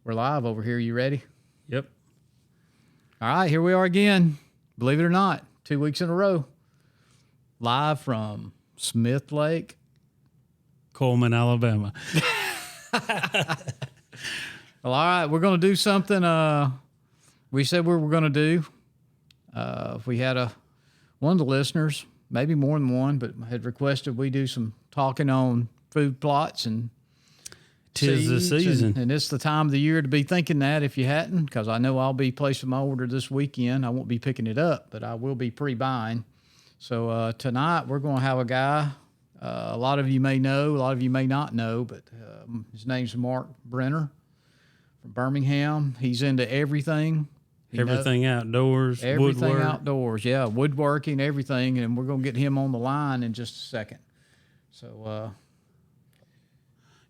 We're live over here. You ready? Yep. All right, here we are again. Believe it or not, 2 weeks in a row. Live from Smith Lake, Coleman, Alabama. Well, all right, we're going to do something we said we were going to do. We had one of the listeners, maybe more than one, but had requested we do some talking on food plots and 'Tis the season. And it's the time of the year to be thinking that if you hadn't, because I know I'll be placing my order this weekend. I won't be picking it up, but I will be pre-buying. So tonight we're going to have a guy a lot of you may know, a lot of you may not know, but his name's Marc Brenner from Birmingham. He's into everything. Outdoors, everything woodwork. Outdoors, yeah, woodworking, everything, and we're going to get him on the line in just a second. So,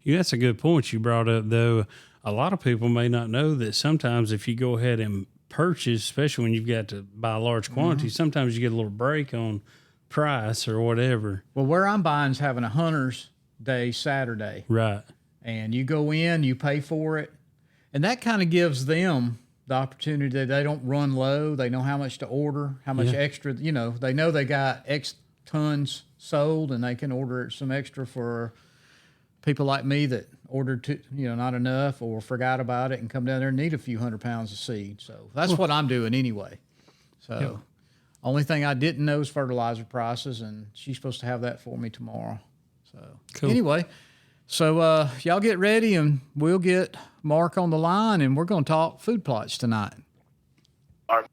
Yeah, that's a good point you brought up, though. A lot of people may not know that sometimes if you go ahead and purchase, especially when you've got to buy large quantities, sometimes you get a little break on price or whatever. Well, where I'm buying is having a hunter's day Saturday. Right. And you go in, you pay for it, and that kind of gives them the opportunity that they don't run low. They know how much to order, how much extra, they know they got X tons sold, and they can order some extra for people like me that ordered not enough or forgot about it and come down there and need a few 100 pounds of seed. So that's what I'm doing anyway. So only thing I didn't know is fertilizer prices, and she's supposed to have that for me tomorrow. So anyway, so y'all get ready, and we'll get Marc on the line, and we're going to talk food plots tonight. All right.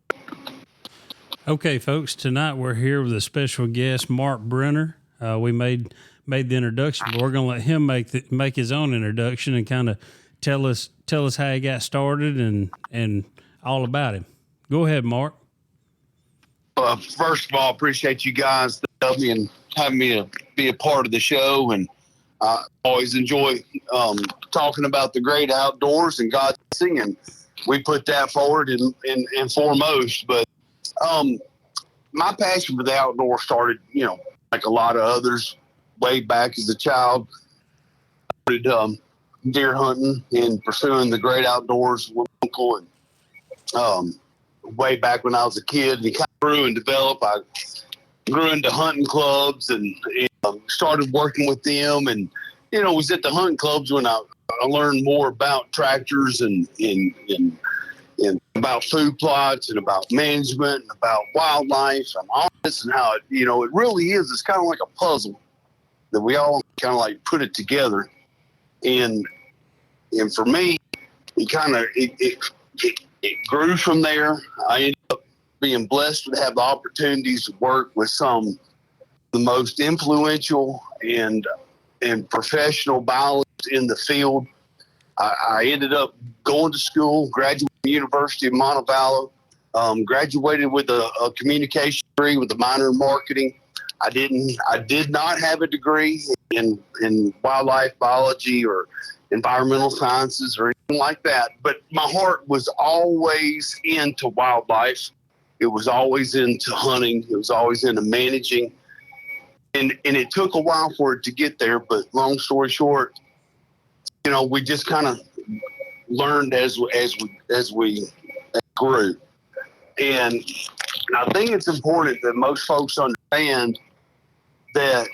Okay, folks, tonight we're here with a special guest, Marc Brenner. We made the introduction, but we're going to let him make his own introduction and kind of tell us how he got started and all about him. Go ahead, Marc. First of all, appreciate you guys helping me and having me to be a part of the show, and I always enjoy talking about the great outdoors and God's blessing, and we put that forward in foremost. But my passion for the outdoors started, like a lot of others, way back as a child. I started deer hunting and pursuing the great outdoors with my uncle, and way back when I was a kid, and he kind of grew and developed. I grew into hunting clubs and started working with them, and was at the hunting clubs when I learned more about tractors and about food plots and about management and about wildlife and all this, and how it really is. It's kind of like a puzzle that we all kind of like put it together, and for me, it grew from there. I ended up being blessed to have the opportunities to work with some of the most influential and professional biologists in the field. I ended up going to school, graduated from the University of Montevallo, graduated with a communication degree with a minor in marketing. I did not have a degree in wildlife biology or environmental sciences or anything like that, but my heart was always into wildlife. It was always into hunting. It was always into managing. And it took a while for it to get there, but long story short, we just kind of learned as we grew. And I think it's important that most folks understand that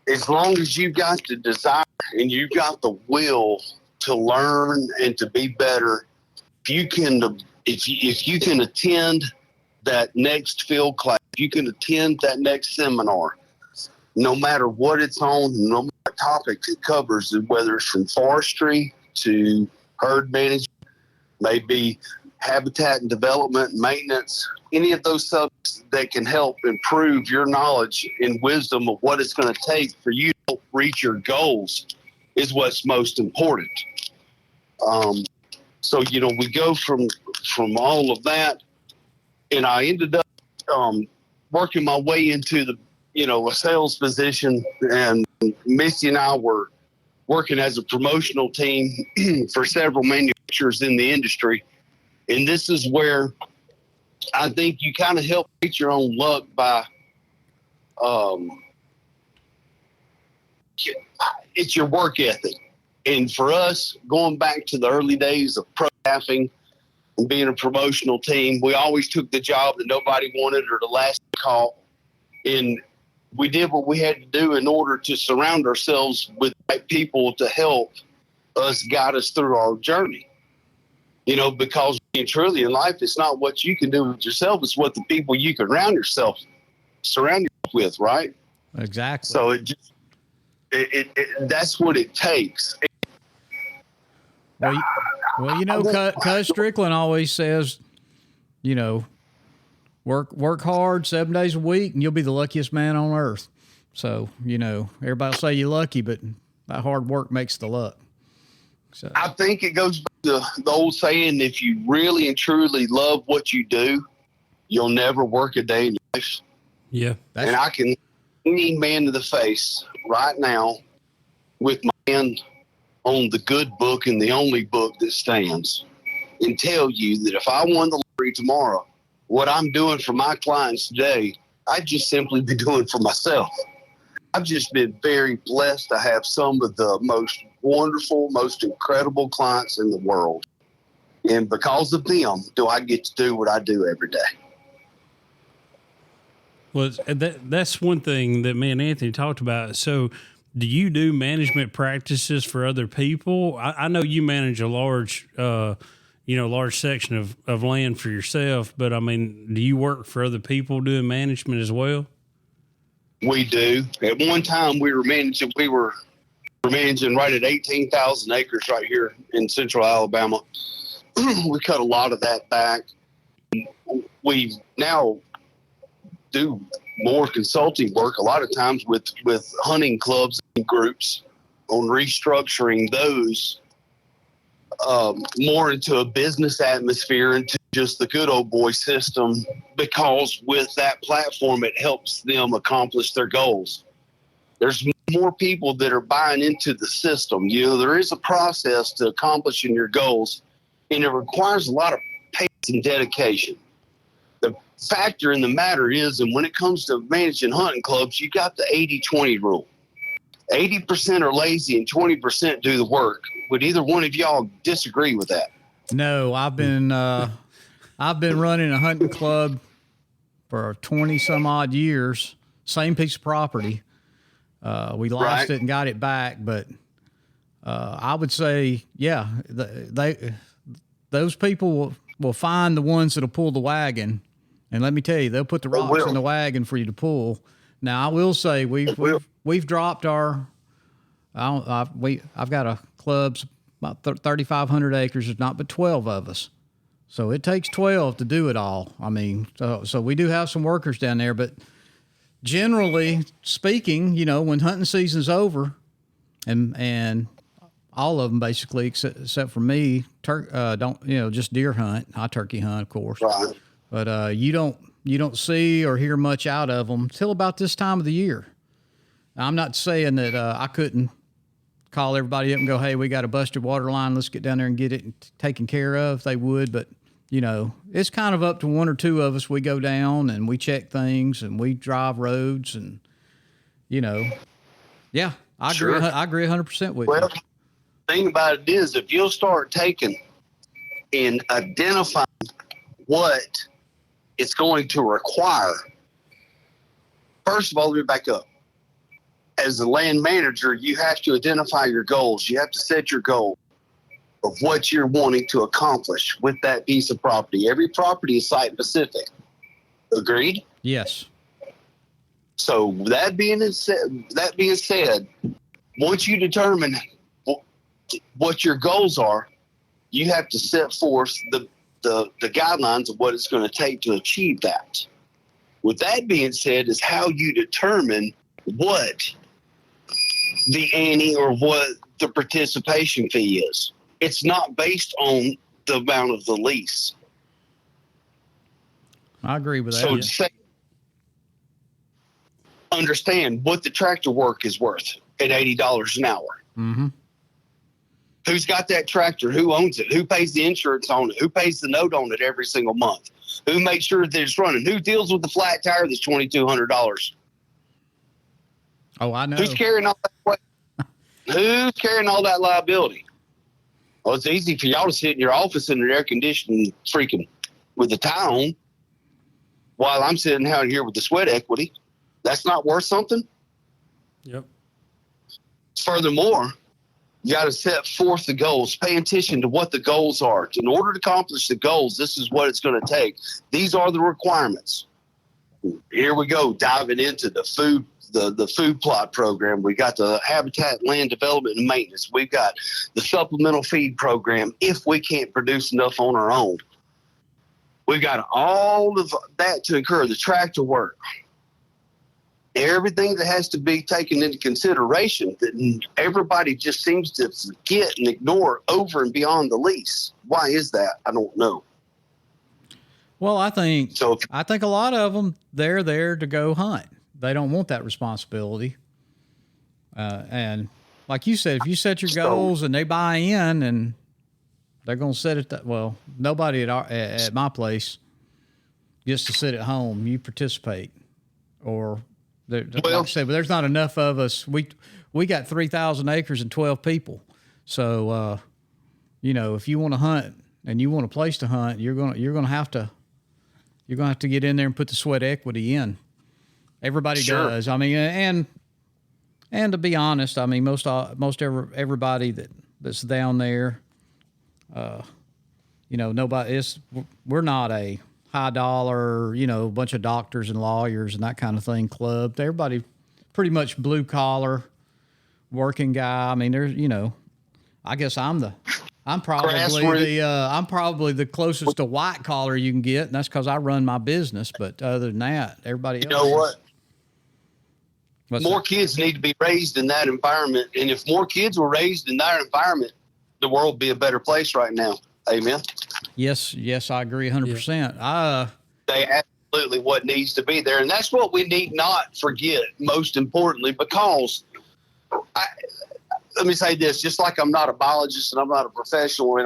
as long as you've got the desire and you've got the will to learn and to be better, if you can attend that next field class, you can attend that next seminar, no matter what it's on, no matter what topics it covers, whether it's from forestry to herd management, maybe habitat and development, maintenance, any of those subjects that can help improve your knowledge and wisdom of what it's going to take for you to reach your goals is what's most important. So, we go from all of that, and I ended up working my way into a sales position, and Misty and I were working as a promotional team for several manufacturers in the industry. And this is where I think you kind of help create your own luck by it's your work ethic. And for us, going back to the early days of pro staffing and being a promotional team, we always took the job that nobody wanted or the last call. And we did what we had to do in order to surround ourselves with right people to help us guide us through our journey. You know, because truly in life, it's not what you can do with yourself, it's what the people you can surround yourself with, right? Exactly. So that's what it takes. Well, you know, Cuz Strickland always says, you know, work hard 7 days a week and you'll be the luckiest man on earth. So, you know, everybody will say you're lucky, but that hard work makes the luck. So I think it goes back to the old saying, if you really and truly love what you do, you'll never work a day in your life. Yeah. And I can need man to the face right now with my hand on the good book and the only book that stands and tell you that if I won the lottery tomorrow, what I'm doing for my clients today, I'd just simply be doing for myself. I've just been very blessed to have some of the most wonderful, most incredible clients in the world. And because of them, do I get to do what I do every day. Well, that's one thing that me and Anthony talked about. So do you do management practices for other people? I know you manage a large section of land for yourself, but I mean, do you work for other people doing management as well? We do. At one time we were managing right at 18,000 acres right here in central Alabama. We cut a lot of that back. We now do more consulting work a lot of times with hunting clubs and groups on restructuring those more into a business atmosphere, into just the good old boy system, because with that platform, it helps them accomplish their goals. There's more people that are buying into the system. You know, there is a process to accomplishing your goals, and it requires a lot of patience and dedication. The factor in the matter is, and when it comes to managing hunting clubs, you got the 80-20 rule. 80% are lazy and 20% do the work. Would either one of y'all disagree with that? No, I've been running a hunting club for 20 some odd years. Same piece of property. We lost it and got it back, but I would say, yeah, those people will find the ones that'll pull the wagon, and let me tell you, they'll put the rocks in the wagon for you to pull. Now, I will say we've dropped our. I've got a club's about 3,500 acres. There's not but 12 of us, so it takes 12 to do it all. I mean, so we do have some workers down there, but generally speaking, you know, when hunting season's over, and all of them basically, except for me, just deer hunt. I turkey hunt, of course, Right. But you don't see or hear much out of them till about this time of the year. Now, I'm not saying that I couldn't call everybody up and go, hey, we got a busted water line. Let's get down there and get it taken care of. They would, but, you know, it's kind of up to one or two of us. We go down and we check things and we drive roads and, you know, yeah, I agree 100% with you. Well, the thing about it is, if you'll start taking and identifying what it's going to require, first of all, let me back up. As a land manager, you have to identify your goals. You have to set your goal of what you're wanting to accomplish with that piece of property. Every property is site specific. Agreed? Yes. So that being said, once you determine what your goals are, you have to set forth the guidelines of what it's going to take to achieve that. With that being said, is how you determine what the ante or what the participation fee is. It's not based on the amount of the lease. I agree with that. So say, understand what the tractor work is worth at $80 an hour. Mm-hmm. Who's got that tractor? Who owns it? Who pays the insurance on it? Who pays the note on it every single month? Who makes sure that it's running? Who deals with the flat tire that's $2,200? Oh, I know. Who's carrying all that weight? Who's carrying all that liability? Well, it's easy for y'all to sit in your office in an air conditioned freaking with the tie on while I'm sitting out here with the sweat equity. That's not worth something. Yep. Furthermore, you got to set forth the goals. Pay attention to what the goals are. In order to accomplish the goals, this is what it's going to take. These are the requirements. Here we go, diving into the food, the food plot program. We got the habitat, land development, and maintenance. We've got the supplemental feed program if we can't produce enough on our own. We've got all of that to incur, the tractor work. Everything that has to be taken into consideration that everybody just seems to forget and ignore over and beyond the lease. Why is that? I don't know. Well, I think a lot of them, they're there to go hunt. They don't want that responsibility. And like you said, if you set your goals and they buy in and they're going to set it well, nobody at my place gets to sit at home. You participate. Or like I said, but there's not enough of us. We got 3,000 acres and 12 people. So, if you want to hunt and you want a place to hunt, you're going to have to get in there and put the sweat equity in. Everybody does. I mean, and to be honest, I mean, everybody that's down there, we're not a high dollar, bunch of doctors and lawyers and that kind of thing club. Everybody pretty much blue collar working guy. I mean, there's, I guess I'm probably the closest to white collar you can get, and that's because I run my business. But other than that, everybody else. You know what? More kids need to be raised in that environment, and if more kids were raised in that environment, the world would be a better place right now. Amen. Yes, I agree 100%. They absolutely what needs to be there, and that's what we need not forget. Most importantly, because let me say this, just like I'm not a biologist and I'm not a professional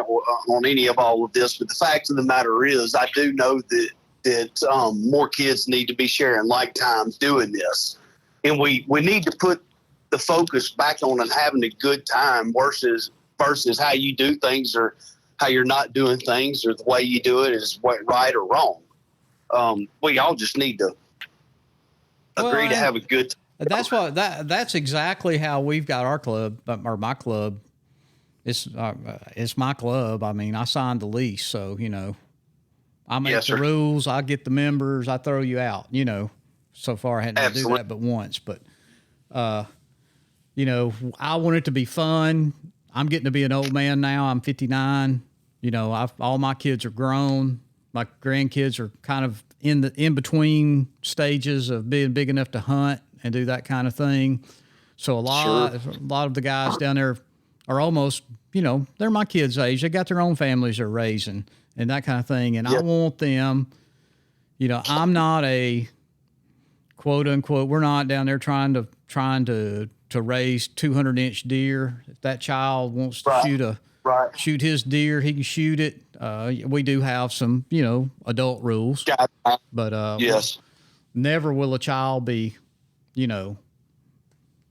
on any of all of this, but the fact of the matter is I do know that more kids need to be sharing like times doing this. And we need to put the focus back on and having a good time versus how you do things or how you're not doing things or the way you do it is right or wrong. We all just need to agree to have a good time. That's exactly how we've got our club, or my club. It's my club. I mean, I signed the lease, so I make the rules. I get the members. I throw you out. So far I hadn't had to do that but once. But I want it to be fun. I'm getting to be an old man now. I'm 59. All my kids are grown. My grandkids are kind of in between stages of being big enough to hunt and do that kind of thing. So a lot of the guys down there are almost, they're my kids' age. They got their own families they're raising and that kind of thing. And I want them, I'm not a quote unquote, we're not down there trying to raise 200-inch deer. If that child wants to shoot his deer, he can shoot it. We do have some, adult rules, but never will a child be,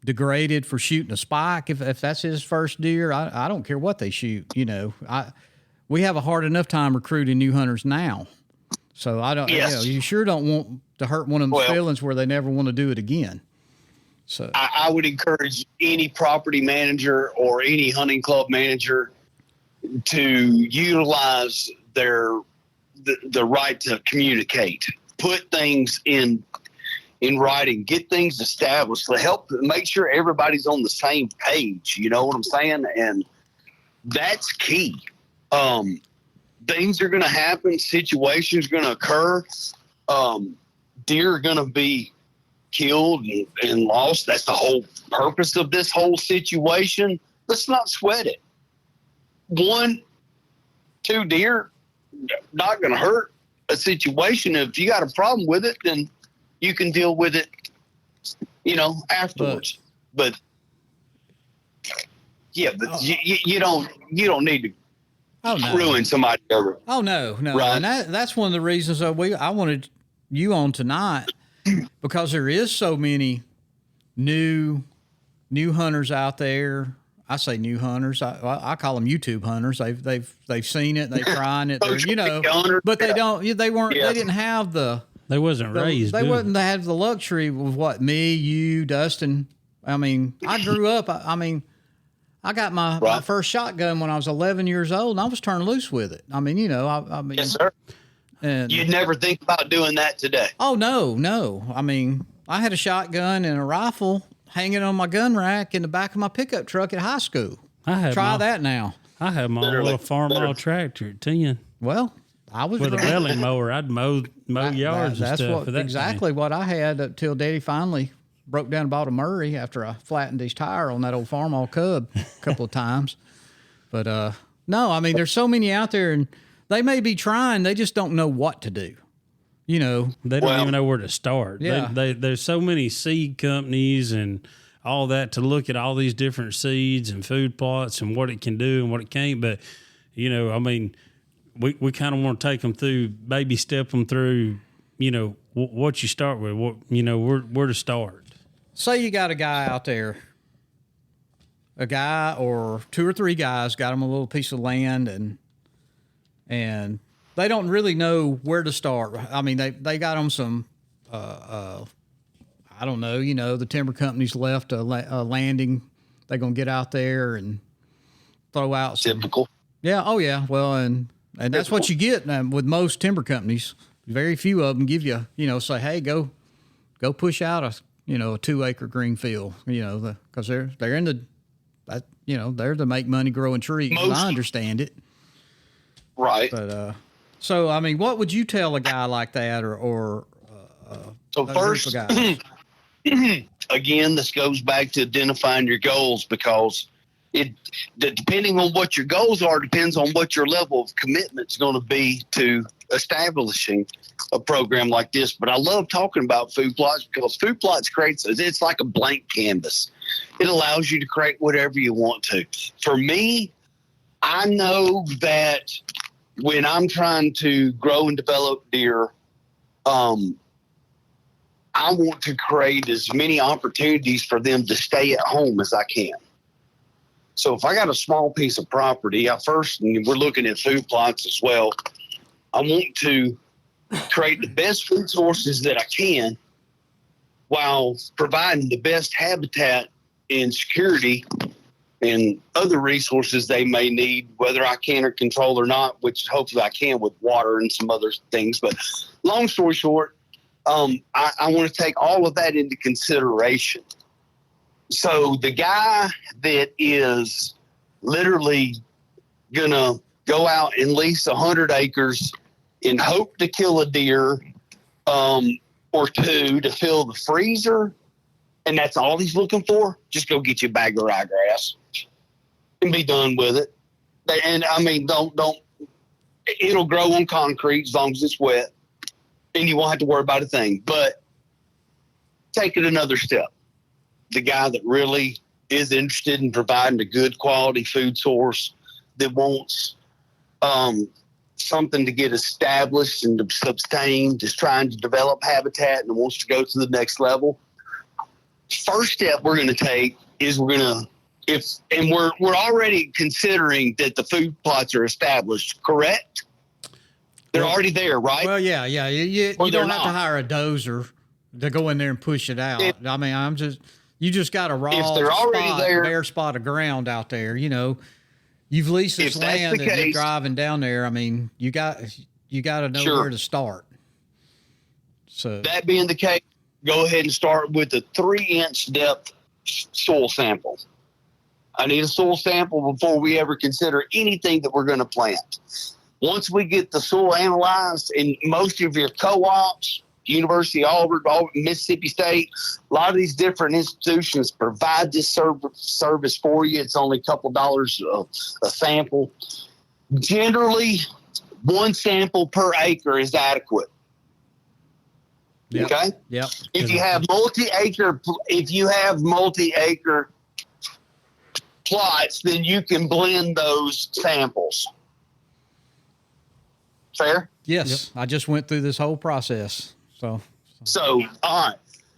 degraded for shooting a spike. If that's his first deer, I don't care what they shoot. We have a hard enough time recruiting new hunters now. So I don't, you sure don't want to hurt one of them's feelings where they never want to do it again. So I would encourage any property manager or any hunting club manager to utilize the right to communicate, put things in writing, get things established to help make sure everybody's on the same page. You know what I'm saying? And that's key. Things are going to happen. Situations are going to occur. Deer are going to be killed and lost. That's the whole purpose of this whole situation. Let's not sweat it. 1, 2 deer, not going to hurt a situation. If you got a problem with it, then you can deal with it, afterwards. But you don't need to ruin somebody over. Oh no. Right? And that's one of the reasons I wanted you on tonight, because there is so many new hunters out there I say new hunters. I call them YouTube hunters. They've seen it. They're trying it. They're, you know, but they don't. They weren't. They didn't have the. They wasn't raised. They wouldn't have the luxury of what me, you, Dustin. I mean, I grew up. I mean, I got my first shotgun when I was 11 years old, and I was turned loose with it. I mean, you know, I mean, yes, sir. And you'd never think about doing that today. Oh no. I mean, I had a shotgun and a rifle hanging on my gun rack in the back of my pickup truck at high school. Try that now. I had my own little farm tractor at 10. Well, I was with a belling mower. I'd mow yards and stuff. That's exactly what I had until Daddy finally broke down and bought a Murray after I flattened his tire on that old Farmall Cub a couple of times. But no, I mean, there's so many out there, and they may be trying. They just don't know what to do. You know, they don't even know where to start. Yeah. There's so many seed companies and all that to look at all these different seeds and food plots and what it can do and what it can't. But, you know, I mean, we kind of want to take them through, baby step them through, you know, what you start with, what, you know, where to start. Say you got a guy out there, a guy or two or three guys got them a little piece of land and they don't really know where to start. I mean, they got them some, I don't know, you know, the timber companies left a landing. They're going to get out there and throw out some. Typical. Yeah. Oh, yeah. Well, and that's what you get with most timber companies. Very few of them give you, you know, say, hey, go push out a 2-acre green field, you know, because they're in the, you know, they're to make money growing trees. I understand it. Right. But, so, I mean, what would you tell a guy like that or so first, again, this goes back to identifying your goals, because depending on what your goals are, depends on what your level of commitment is going to be to establishing a program like this. But I love talking about food plots because food plots it's like a blank canvas. It allows you to create whatever you want to. For me, I know that when I'm trying to grow and develop deer, I want to create as many opportunities for them to stay at home as I can. So if I got a small piece of property, and we're looking at food plots as well, I want to create the best food sources that I can while providing the best habitat and security and other resources they may need, whether I can or control or not, which hopefully I can with water and some other things. But long story short, I want to take all of that into consideration. So the guy that is literally going to go out and lease 100 acres and hope to kill a deer or two to fill the freezer, and that's all he's looking for, just go get you a bag of ryegrass and be done with it. And I mean, don't, it'll grow on concrete as long as it's wet, and you won't have to worry about a thing. But take it another step. The guy that really is interested in providing a good quality food source, that wants something to get established and to sustain, just trying to develop habitat and wants to go to the next level. First step we're going to take is we're already considering that the food plots are established, correct? They're already there, right? Well, yeah. You don't have to hire a dozer to go in there and push it out. You just got a bare spot of ground out there. You know, you've leased this land and you're driving down there. I mean, you got to know where to start. So that being the case, go ahead and start with a 3-inch depth soil sample. I need a soil sample before we ever consider anything that we're going to plant. Once we get the soil analyzed, and most of your co-ops, University of Auburn, Mississippi State, a lot of these different institutions provide this service for you. It's only a couple dollars a sample. Generally, 1 sample per acre is adequate. Yep. Okay. Yep. If you have multi-acre plots, then you can blend those samples. Fair? Yes. Yep. I just went through this whole process. So, all right.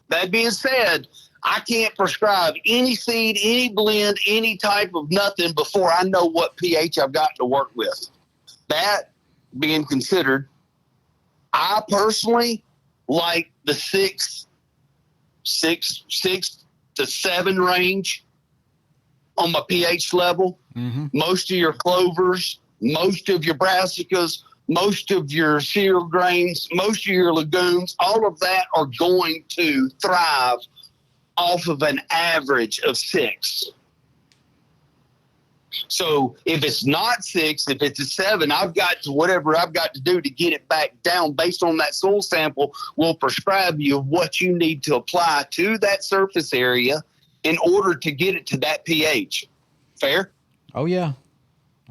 That being said, I can't prescribe any seed, any blend, any type of nothing before I know what pH I've got to work with. That being considered, I personally like the six to 7 range on my pH level. Mm-hmm. Most of your clovers, most of your brassicas, most of your cereal grains, most of your legumes, all of that are going to thrive off of an average of 6. So if it's not 6, if it's a 7, I've got to whatever I've got to do to get it back down based on that soil sample will prescribe you what you need to apply to that surface area in order to get it to that pH. Fair? Oh, yeah.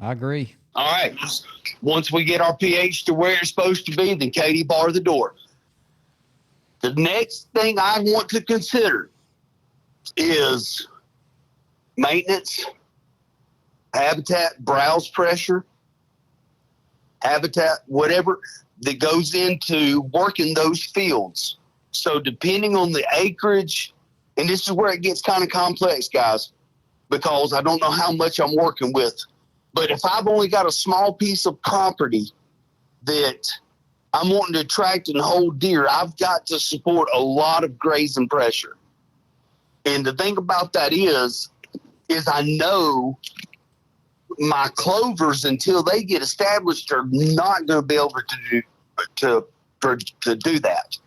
I agree. All right. Once we get our pH to where it's supposed to be, then Katie, bar the door. The next thing I want to consider is maintenance, habitat, browse pressure, habitat, whatever that goes into working those fields. So depending on the acreage, and this is where it gets kind of complex, guys, because I don't know how much I'm working with. But if I've only got a small piece of property that I'm wanting to attract and hold deer, I've got to support a lot of grazing pressure. And the thing about that is I know my clovers, until they get established, are not going to be able to do that.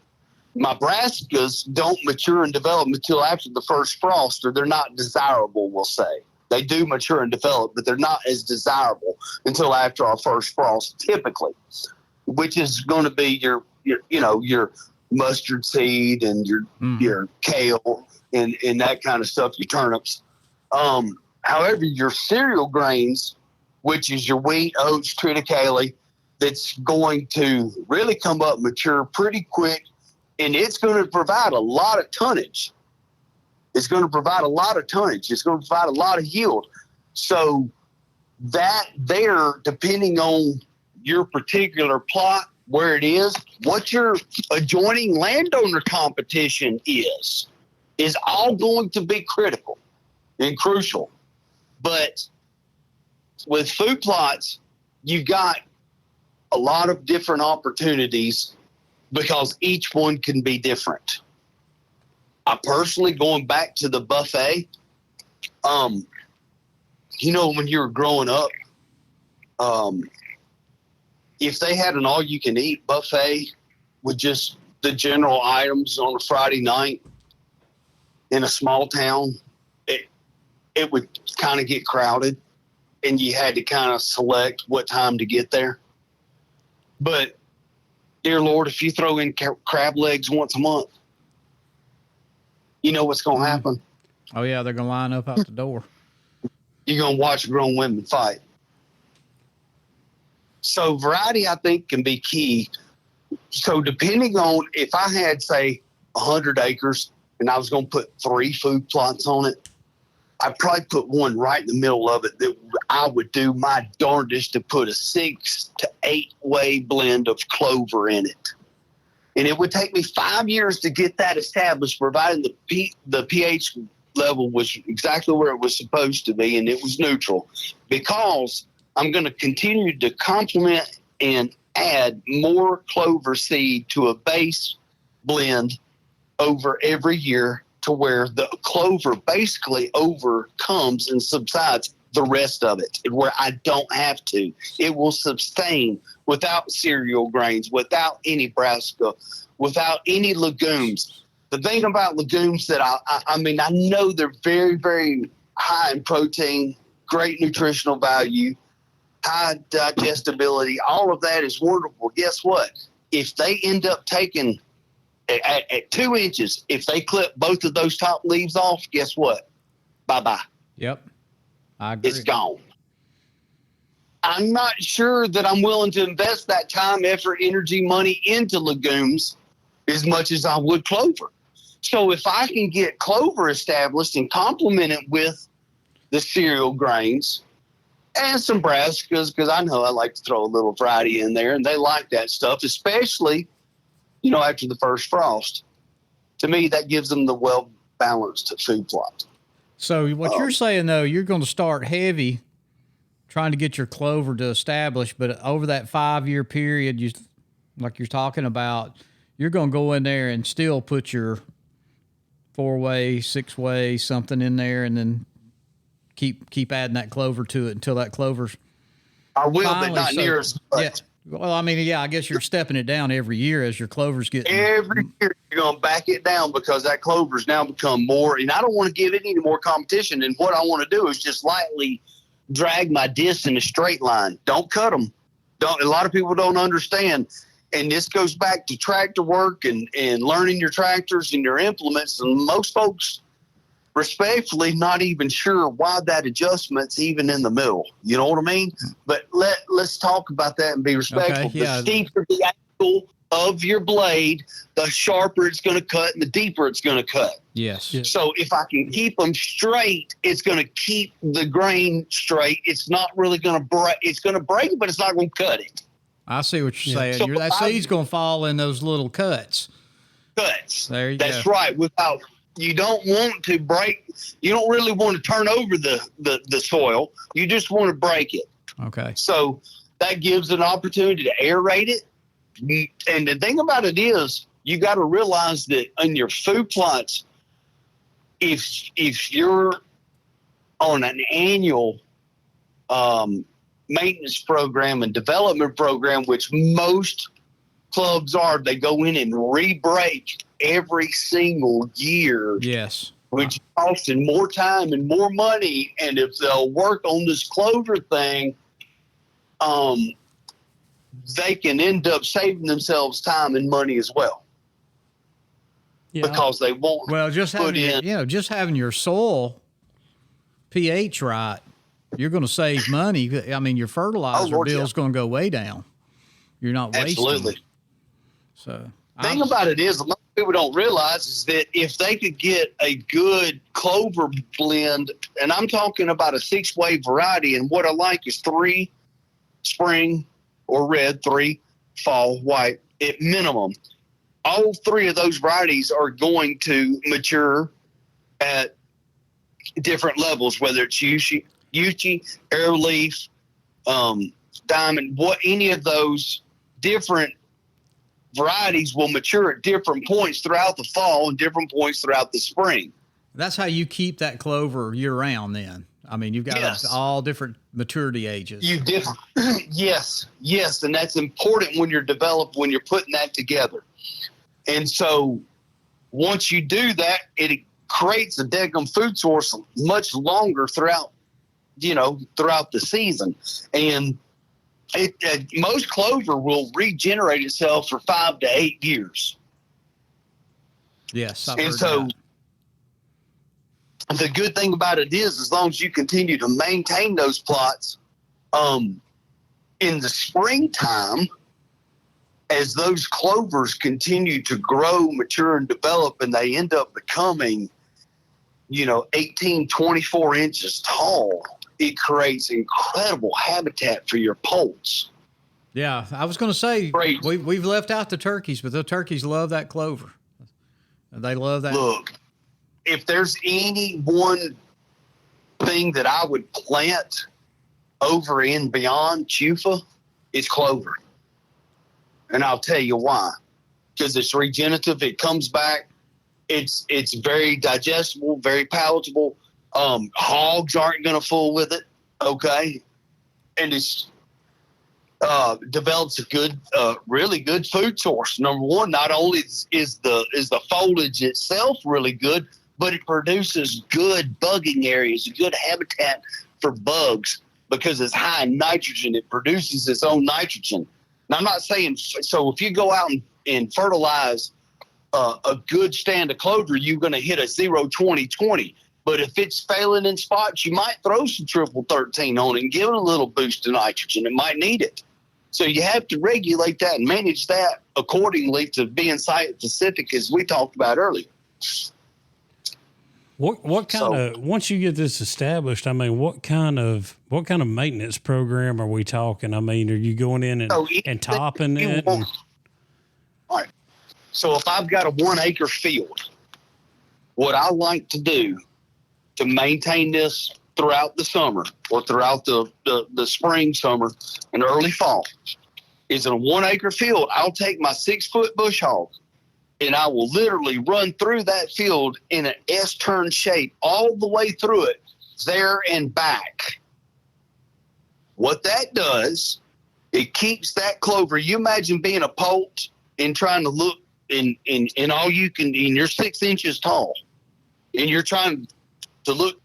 My brassicas don't mature and develop until after the first frost, or they're not desirable, we'll say. They do mature and develop, but they're not as desirable until after our first frost, typically, which is going to be your mustard seed and your kale and that kind of stuff, your turnips. However, your cereal grains, which is your wheat, oats, triticale, that's going to really come up mature pretty quick, and it's going to provide a lot of tonnage. It's going to provide a lot of tonnage. It's going to provide a lot of yield. So that there, depending on your particular plot, where it is, what your adjoining landowner competition is all going to be critical and crucial. But with food plots, you've got a lot of different opportunities because each one can be different. I personally, going back to the buffet, when you were growing up, if they had an all-you-can-eat buffet with just the general items on a Friday night in a small town, it would kind of get crowded, and you had to kind of select what time to get there. But, dear Lord, if you throw in crab legs once a month, you know what's going to happen. Oh, yeah, they're going to line up out the door. You're going to watch grown women fight. So variety, I think, can be key. So depending on if I had, say, 100 acres and I was going to put 3 food plots on it, I'd probably put one right in the middle of it that I would do my darndest to put a 6 to 8 way blend of clover in it. And it would take me 5 years to get that established, providing the pH level was exactly where it was supposed to be, and it was neutral, because I'm going to continue to complement and add more clover seed to a base blend over every year to where the clover basically overcomes and subsides the rest of it, where I don't have to. It will sustain without cereal grains, without any brassica, without any legumes. The thing about legumes that I know they're very, very high in protein, great nutritional value, high digestibility, all of that is wonderful. Guess what? If they end up taking at 2 inches, if they clip both of those top leaves off, guess what? Bye-bye. Yep. I agree. It's gone. I'm not sure that I'm willing to invest that time, effort, energy, money into legumes as much as I would clover. So if I can get clover established and complement it with the cereal grains and some brassicas, because I know I like to throw a little variety in there, and they like that stuff, especially, after the first frost. To me, that gives them the balanced food plot. So what you're saying, though, you're going to start heavy trying to get your clover to establish, but over that 5-year period, like you're talking about, you're going to go in there and still put your 4-way, 6-way, something in there, and then keep adding that clover to it until that clover's. I will, but not near as much. Yeah. Well, I mean, yeah, I guess you're stepping it down every year as your clovers get. Every year you're going to back it down because that clover's now become more, and I don't want to give it any more competition. And what I want to do is just lightly drag my discs in a straight line. Don't cut them. A lot of people don't understand. And this goes back to tractor work and learning your tractors and your implements. And most folks, respectfully, not even sure why that adjustment's even in the middle. You know what I mean? But let's talk about that and be respectful. Okay, yeah. The steeper the angle of your blade, the sharper it's going to cut and the deeper it's going to cut. Yes. So if I can keep them straight, it's going to keep the grain straight. It's not really going to break. It's going to break it, but it's not going to cut it. I see what you're saying. So That seed's going to fall in those little cuts. There you go. That's right. Without, you don't want to break. You don't really want to turn over the soil. You just want to break it. Okay. So that gives an opportunity to aerate it. And the thing about it is, you got to realize that in your food plots, if you're on an annual maintenance program and development program, which most clubs are, they go in and re-break every single year. Yes. Which costing more time and more money. And if they'll work on this clover thing, they can end up saving themselves time and money as well. Yeah. Because they won't just having your soil pH right, you're going to save money. I mean, your fertilizer bill is going to go way down. You're not wasting. Absolutely. So the thing about it is, a lot of people don't realize is that if they could get a good clover blend, and I'm talking about a 6-way variety, and what I like is 3 spring or red, 3 fall, white at minimum. All 3 of those varieties are going to mature at different levels, whether it's Uchi, Airleaf, Diamond, any of those different varieties will mature at different points throughout the fall and different points throughout the spring. That's how you keep that clover year round then. I mean, you've got all different maturity ages. Yes. And that's important when when you're putting that together. And so once you do that, it creates a daggum food source much longer throughout the season. And most clover will regenerate itself for 5 to 8 years. Yes. And so the good thing about it is, as long as you continue to maintain those plots, in the springtime, as those clovers continue to grow, mature, and develop, and they end up becoming, 18, 24 inches tall, it creates incredible habitat for your poults. Yeah, I was going to say, we've left out the turkeys, but the turkeys love that clover. They love that. Look, if there's any one thing that I would plant over and beyond Chufa, it's clover. And I'll tell you why. Because it's regenerative. It comes back. It's very digestible, very palatable. Hogs aren't going to fool with it. Okay. And it's develops a good, really good food source. Number one, not only is the foliage itself really good, but it produces good bugging areas, good habitat for bugs because it's high in nitrogen. It produces its own nitrogen. Now, I'm not saying, so if you go out and fertilize a good stand of clover, you're going to hit a 0-20-20. But if it's failing in spots, you might throw some triple 13 on it and give it a little boost of nitrogen. It might need it. So you have to regulate that and manage that accordingly to being site specific, as we talked about earlier. What kind of, once you get this established, I mean, what kind of maintenance program are we talking? I mean, are you going in and topping it? All right. So if I've got a 1 acre field what I like to do to maintain this throughout the summer or throughout the spring, summer, and early fall is in a 1 acre field, I'll take my 6-foot bush hog and I will literally run through that field in an S-turn shape all the way through it, there and back. What that does, it keeps that clover. You imagine being a poult and trying to look in all you can, and you're 6 inches tall, and you're trying to look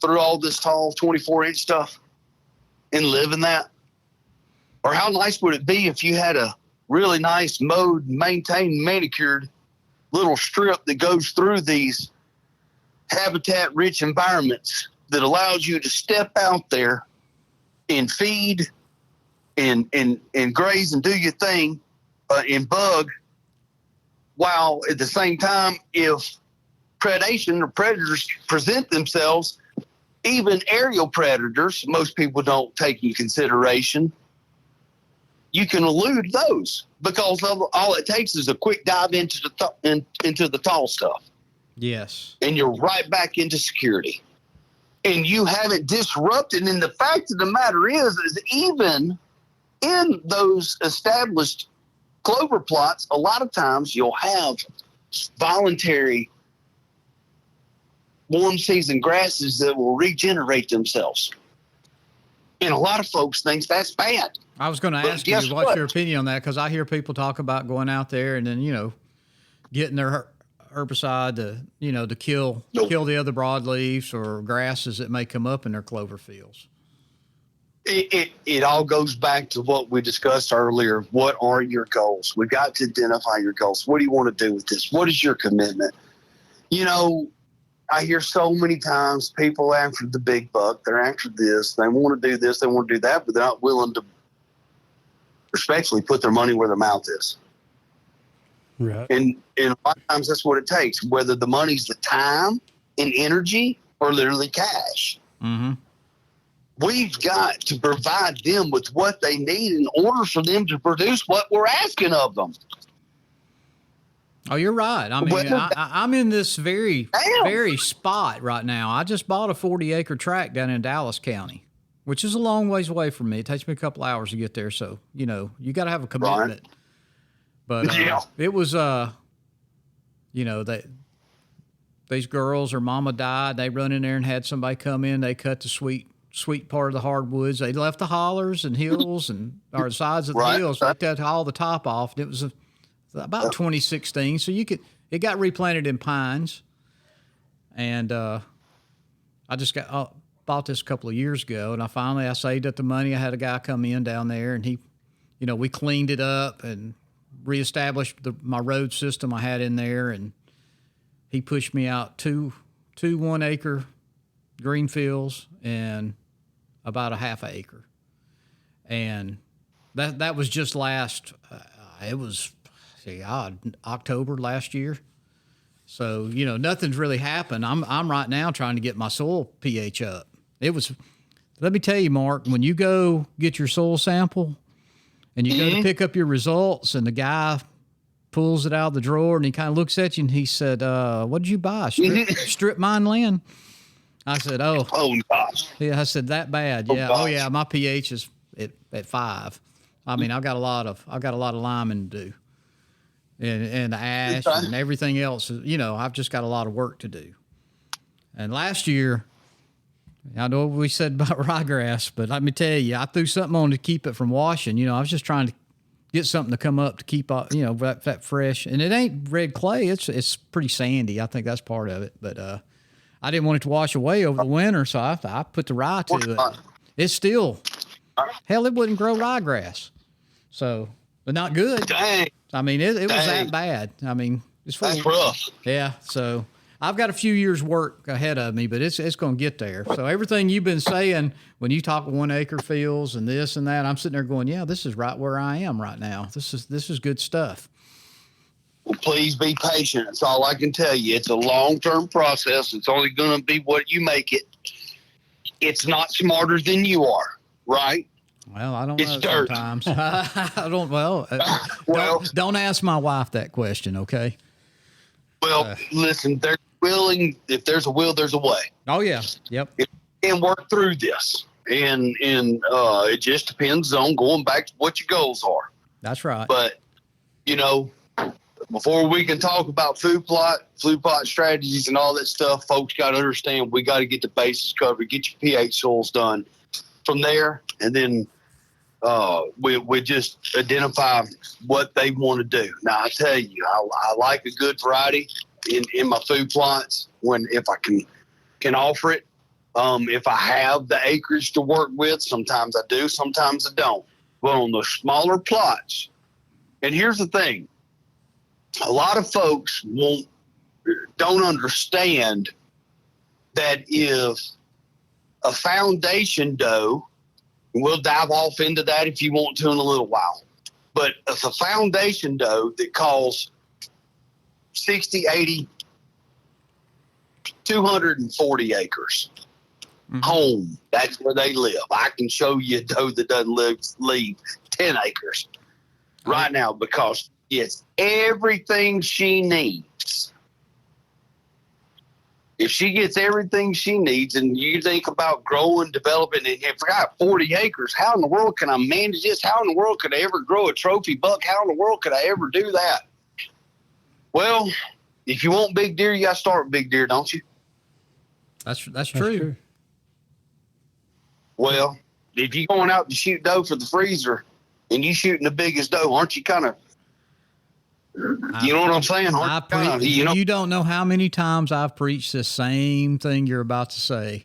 through all this tall 24-inch stuff and live in that. Or how nice would it be if you had a really nice mowed, maintained, manicured little strip that goes through these habitat-rich environments that allows you to step out there and feed and graze and do your thing and bug, while at the same time, if predation or predators present themselves, even aerial predators, most people don't take in consideration, you can elude those because all it takes is a quick dive into the tall stuff. Yes. And you're right back into security. And you haven't disrupted. And the fact of the matter is even in those established clover plots, a lot of times you'll have voluntary warm season grasses that will regenerate themselves. And a lot of folks think that's bad. I was going to ask you, what's your opinion on that? Because I hear people talk about going out there and then, getting their herbicide to kill the other broadleaves or grasses that may come up in their clover fields. It all goes back to what we discussed earlier. What are your goals? We got to identify your goals. What do you want to do with this? What is your commitment? I hear so many times people after the big buck, they're after this, they want to do this, they want to do that, but they're not willing to respectfully put their money where their mouth is. Right. And a lot of times that's what it takes, whether the money's the time and energy or literally cash. Mm-hmm. We've got to provide them with what they need in order for them to produce what we're asking of them. Oh, you're right. I mean, I'm in this very spot right now. I just bought a 40-acre tract down in Dallas County, which is a long ways away from me. It takes me a couple hours to get there. So, you got to have a commitment. Right. But it was, these girls, her mama died. They run in there and had somebody come in. They cut the sweet part of the hardwoods. They left the hollers and hills or the sides of the hills. They cut all the top off. And it was about 2016. So it got replanted in pines. And I just bought this a couple of years ago. And I saved up the money. I had a guy come in down there and he, we cleaned it up and reestablished my road system I had in there. And he pushed me out two 1 acre green fields and about a half acre. And that was just October last year. So, nothing's really happened. I'm right now trying to get my soil pH up. Let me tell you, Mark, when you go get your soil sample and you go to pick up your results and the guy pulls it out of the drawer and he kind of looks at you and he said, what did you buy? Strip mine land? I said, oh gosh. Yeah, I said, that bad. Yeah. Oh yeah. My pH is at 5. I mean, I've got a lot of liming to do. And the ash and everything else, I've just got a lot of work to do. And last year, I know what we said about ryegrass, but let me tell you, I threw something on to keep it from washing. I was just trying to get something to come up to keep that fresh. And it ain't red clay. It's pretty sandy. I think that's part of it. But I didn't want it to wash away over the winter, so I put the rye to it. It's still, hell, it wouldn't grow ryegrass. So, but not good. Dang. I mean, it was that bad. I mean, that's rough. Yeah. So I've got a few years work ahead of me, but it's going to get there. So everything you've been saying when you talk 1 acre fields and this and that, I'm sitting there going, yeah, this is right where I am right now. This is good stuff. Well, please be patient. That's all I can tell you. It's a long-term process. It's only going to be what you make it. It's not smarter than you are, right? Well, I don't know sometimes. I don't. Well, don't ask my wife that question, okay? Well, listen, willing, if there's a will, there's a way. Oh yeah. Yep. And work through this. And it just depends on going back to what your goals are. That's right. But, you know, before we can talk about food plot strategies and all that stuff, folks got to understand we got to get the bases covered, get your pH soils done from there. And then we just identify what they want to do. Now, I tell you, I like a good variety in my food plots if I can offer it. If I have the acreage to work with, sometimes I do, sometimes I don't. But on the smaller plots, and here's the thing, a lot of folks don't understand that if a foundation doe, and we'll dive off into that if you want to in a little while, but if a foundation doe that calls 60, 80, 240 acres, home, that's where they live. I can show you a doe that doesn't leave 10 acres right now because it's everything she needs. If she gets everything she needs, and you think about growing, developing, and if I got 40 acres, how in the world can I manage this? How in the world could I ever grow a trophy buck? How in the world could I ever do that? Well, if you want big deer, you got to start with big deer, don't you? That's true. Well, if you're going out to shoot doe for the freezer and you shooting the biggest doe, aren't you kind of, you know what I'm saying? You don't know how many times I've preached the same thing you're about to say.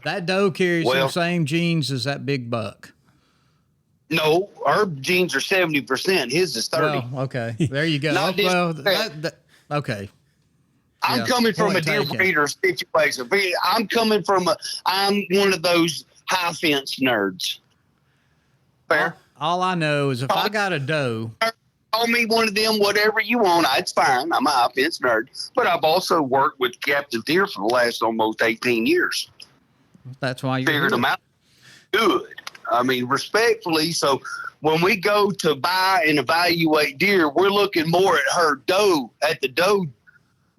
That doe carries the same genes as that big buck. No, our genes are 70%. His is 30. Well, okay. There you go. Okay. I'm coming from a deer breeder situation. I'm one of those high fence nerds. Fair? All I know is if I got a doe. Call me one of them, whatever you want. It's fine. I'm a high fence nerd. But I've also worked with captive deer for the last almost 18 years. That's why you figured them out. Good. I mean, respectfully. So when we go to buy and evaluate deer, we're looking more at the doe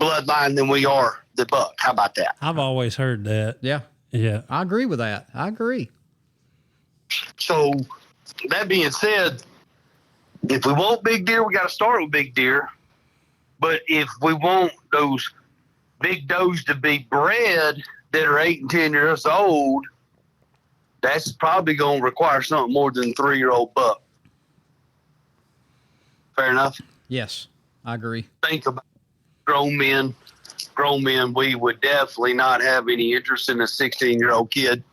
bloodline than we are the buck. How about that? I've always heard that. Yeah. Yeah. I agree with that. I agree. So that being said, if we want big deer, we got to start with big deer. But if we want those big does to be bred that are 8 and 10 years old, that's probably going to require something more than a 3-year-old buck. Fair enough? Yes, I agree. Think about grown men, we would definitely not have any interest in a 16-year-old kid,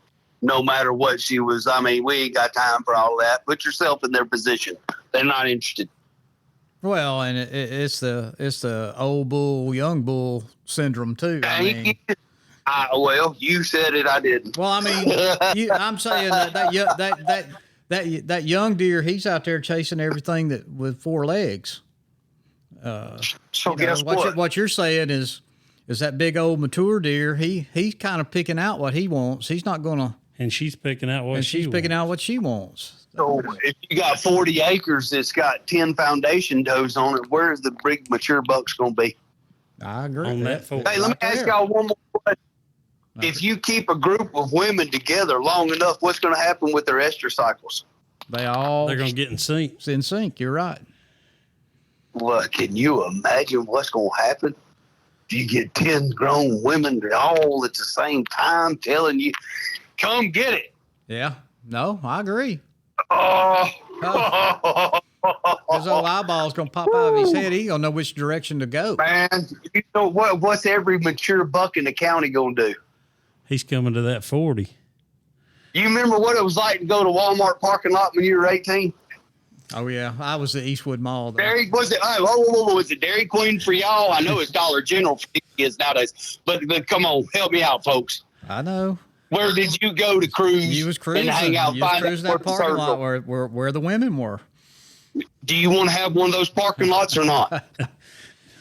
no matter what she was. I mean, we ain't got time for all that. Put yourself in their position. They're not interested. Well, and it's the old bull, young bull syndrome too. Well, you said it. I didn't. Well, I mean, I'm saying that young deer, he's out there chasing everything that with 4 legs. So guess what? What you're saying is that big old mature deer. He's kind of picking out what he wants. He's not gonna. And she's picking out what she's picking out what she wants. So if you got 40 acres that's got 10 foundation does on it, where's the big mature bucks going to be? I agree. On that hey, let me ask y'all one more question. If you keep a group of women together long enough, what's going to happen with their ester cycles? They're going to get in sync. It's in sync. You're right. Well, can you imagine what's going to happen? If you get 10 grown women all at the same time telling you, come get it. Yeah. No, I agree. Oh. His old eyeball's going to pop out of his head. He going to know which direction to go. Man, you know what's every mature buck in the county going to do? He's coming to that 40. You remember what it was like to go to Walmart parking lot when you were 18? Oh, yeah. I was at Eastwood Mall. Was it Dairy Queen for y'all? I know it's Dollar General for kids nowadays. But come on, help me out, folks. I know. Where did you go to cruise? You was cruising. And hang out. You was cruising that parking lot where the women were. Do you want to have one of those parking lots or not?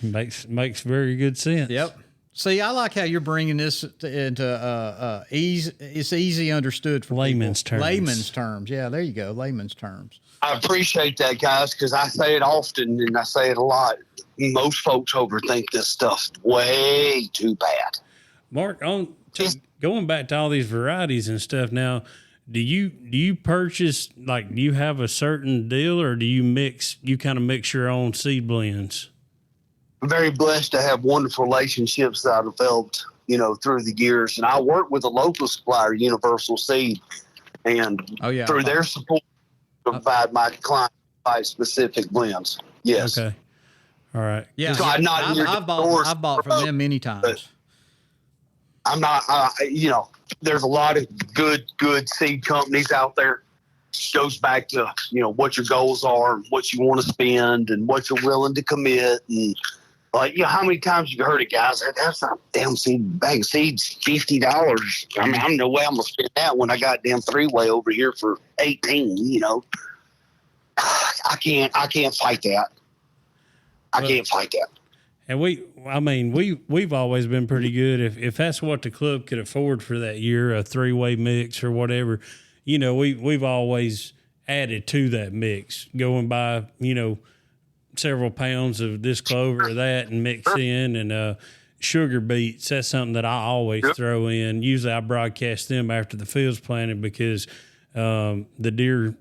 Makes very good sense. Yep. See, I like how you're bringing this into easy. It's easy understood for layman's terms. Layman's terms. Yeah, there you go. Layman's terms. I appreciate that, guys, because I say it often and I say it a lot. most folks overthink this stuff way too bad. Mark, going back to all these varieties and stuff now, do you purchase, like, do you have a certain deal, or do you kind of mix your own seed blends? I'm very blessed to have wonderful relationships that I've developed, through the years. And I work with a local supplier, Universal Seed, and through their support, provide my clients specific blends. Yes. Okay. All right. Yeah. So I've bought from them many times. I'm not, there's a lot of good seed companies out there. Goes back to, what your goals are, and what you want to spend, and what you're willing to commit. And how many times you heard of guys, that's not a damn seed, bag of seeds, $50. I mean, I'm no way I'm going to spend that when I got damn 3-way over here for 18, I can't fight that. I can't fight that. And we've always been pretty good. If that's what the club could afford for that year, a 3-way mix or whatever, we've always added to that mix, going by, several pounds of this clover or that and mix in, and sugar beets. That's something that I always throw in. Usually I broadcast them after the field's planted because our deer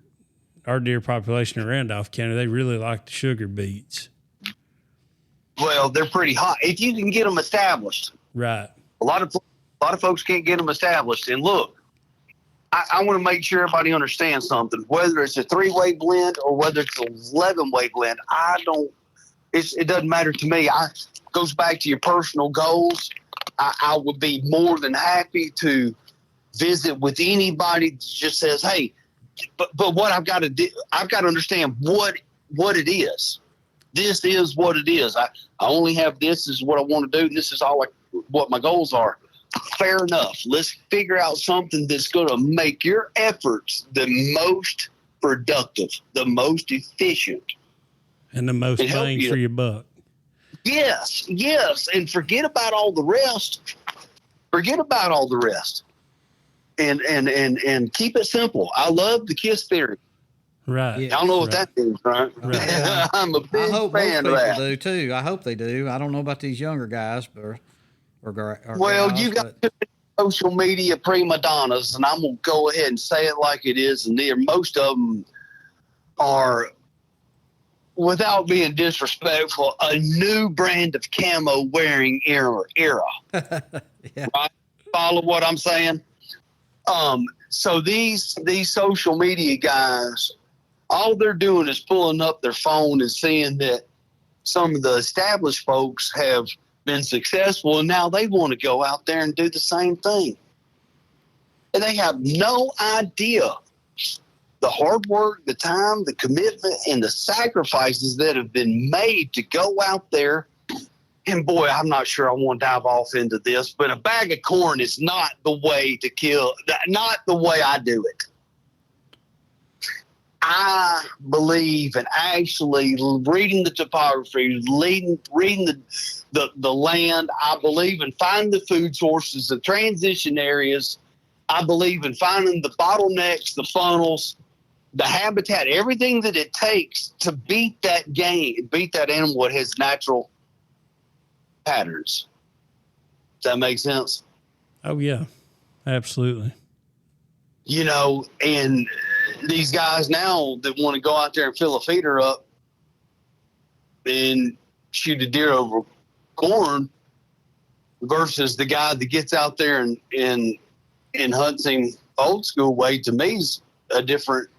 population in Randolph County, they really like the sugar beets. Well, they're pretty hot if you can get them established. Right. A lot of folks can't get them established. And look, I want to make sure everybody understands something. Whether it's a 3-way blend or whether it's an 11-way blend, it doesn't matter to me. Goes back to your personal goals. I would be more than happy to visit with anybody that just says, hey, but what I've got to do, I've got to understand what it is. This is what it is. I only have this is what I want to do. And this is what my goals are. Fair enough. Let's figure out something that's going to make your efforts the most productive, the most efficient. And the most bang for your buck. Yes. And forget about all the rest. And keep it simple. I love the KISS theory. Right. Yeah. I don't know what that means, right? Yeah. I'm a big fan of that. I hope most people do too. I hope they do. I don't know about these younger guys, but you got social media prima donnas, and I'm gonna go ahead and say it like it is. And most of them are, without being disrespectful, a new brand of camo wearing era. Yeah. Right? Follow what I'm saying? So these social media guys, all they're doing is pulling up their phone and seeing that some of the established folks have been successful, and now they want to go out there and do the same thing. And they have no idea the hard work, the time, the commitment, and the sacrifices that have been made to go out there. And boy, I'm not sure I want to dive off into this, but a bag of corn is not the way to kill, not the way I do it. I believe in actually reading the topography, reading the land. I believe in finding the food sources, the transition areas. I believe in finding the bottlenecks, the funnels, the habitat, everything that it takes to beat that animal that has natural patterns. Does that make sense? Oh, yeah, absolutely. And these guys now that want to go out there and fill a feeder up and shoot a deer over corn versus the guy that gets out there and hunts him old school way, to me is it's a different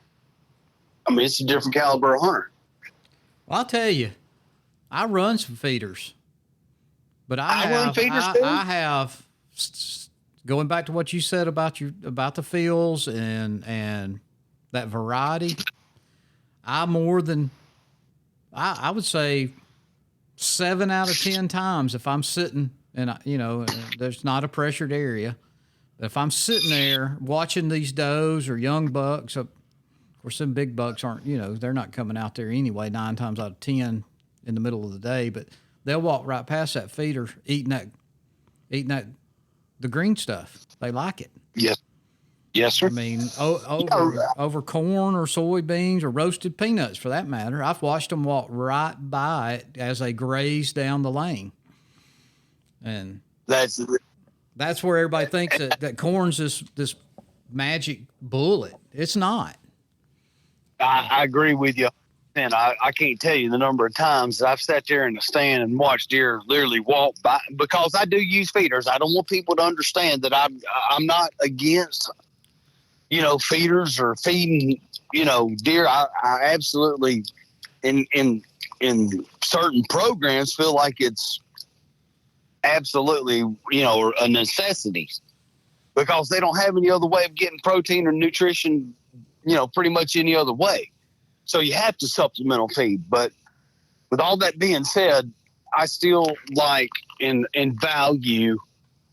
caliber of hunter. Well, I'll tell you, I run some feeders, but I have going back to what you said about the fields and that variety. I would say 7 out of 10 times, if I'm sitting and there's not a pressured area, if I'm sitting there watching these does or young bucks, of course, some big bucks aren't, they're not coming out there anyway 9 times out of 10 in the middle of the day, but they'll walk right past that feeder eating that the green stuff. They like it. Yes. Yes, sir. I mean, over corn or soybeans or roasted peanuts, for that matter. I've watched them walk right by it as they graze down the lane, and That's where everybody thinks that corn's this magic bullet. It's not. I agree with you. And I can't tell you the number of times I've sat there in the stand and watched deer literally walk by, because I do use feeders. I don't want people to understand that I'm not against, feeders or feeding, deer. I absolutely in certain programs feel like it's absolutely, a necessity, because they don't have any other way of getting protein or nutrition, pretty much any other way. So you have to supplemental feed. But with all that being said, I still like and value,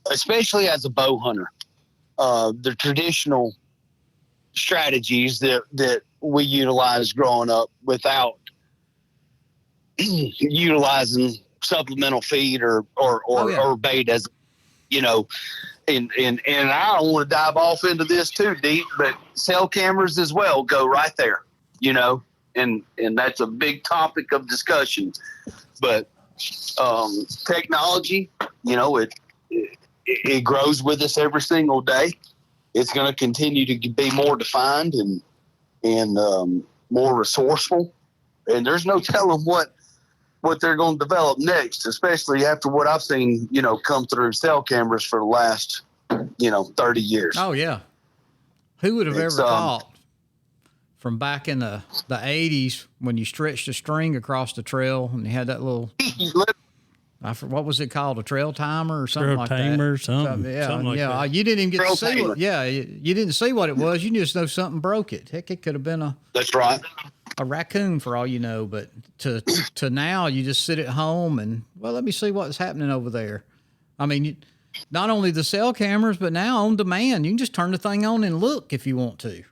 especially as a bow hunter, the traditional strategies that we utilized growing up without utilizing supplemental feed or bait, as and I don't want to dive off into this too deep, but cell cameras as well go right there, and that's a big topic of discussion. But technology, it grows with us every single day. It's going to continue to be more defined and more resourceful, and there's no telling what they're going to develop next, especially after what I've seen, come through cell cameras for the last, 30 years. Oh yeah. Who would have ever thought from back in the 80s when you stretched a string across the trail and you had that little, what was it called? A trail timer or something like that? Trail tamer, something like that. You didn't even get Trail to see tamer. what, you didn't see what it was. You just know something broke it. Heck, it could have been That's right. a raccoon for all you know, but to now you just sit at home and, well, let me see what's happening over there. I mean, not only the cell cameras, but now on demand, you can just turn the thing on and look if you want to.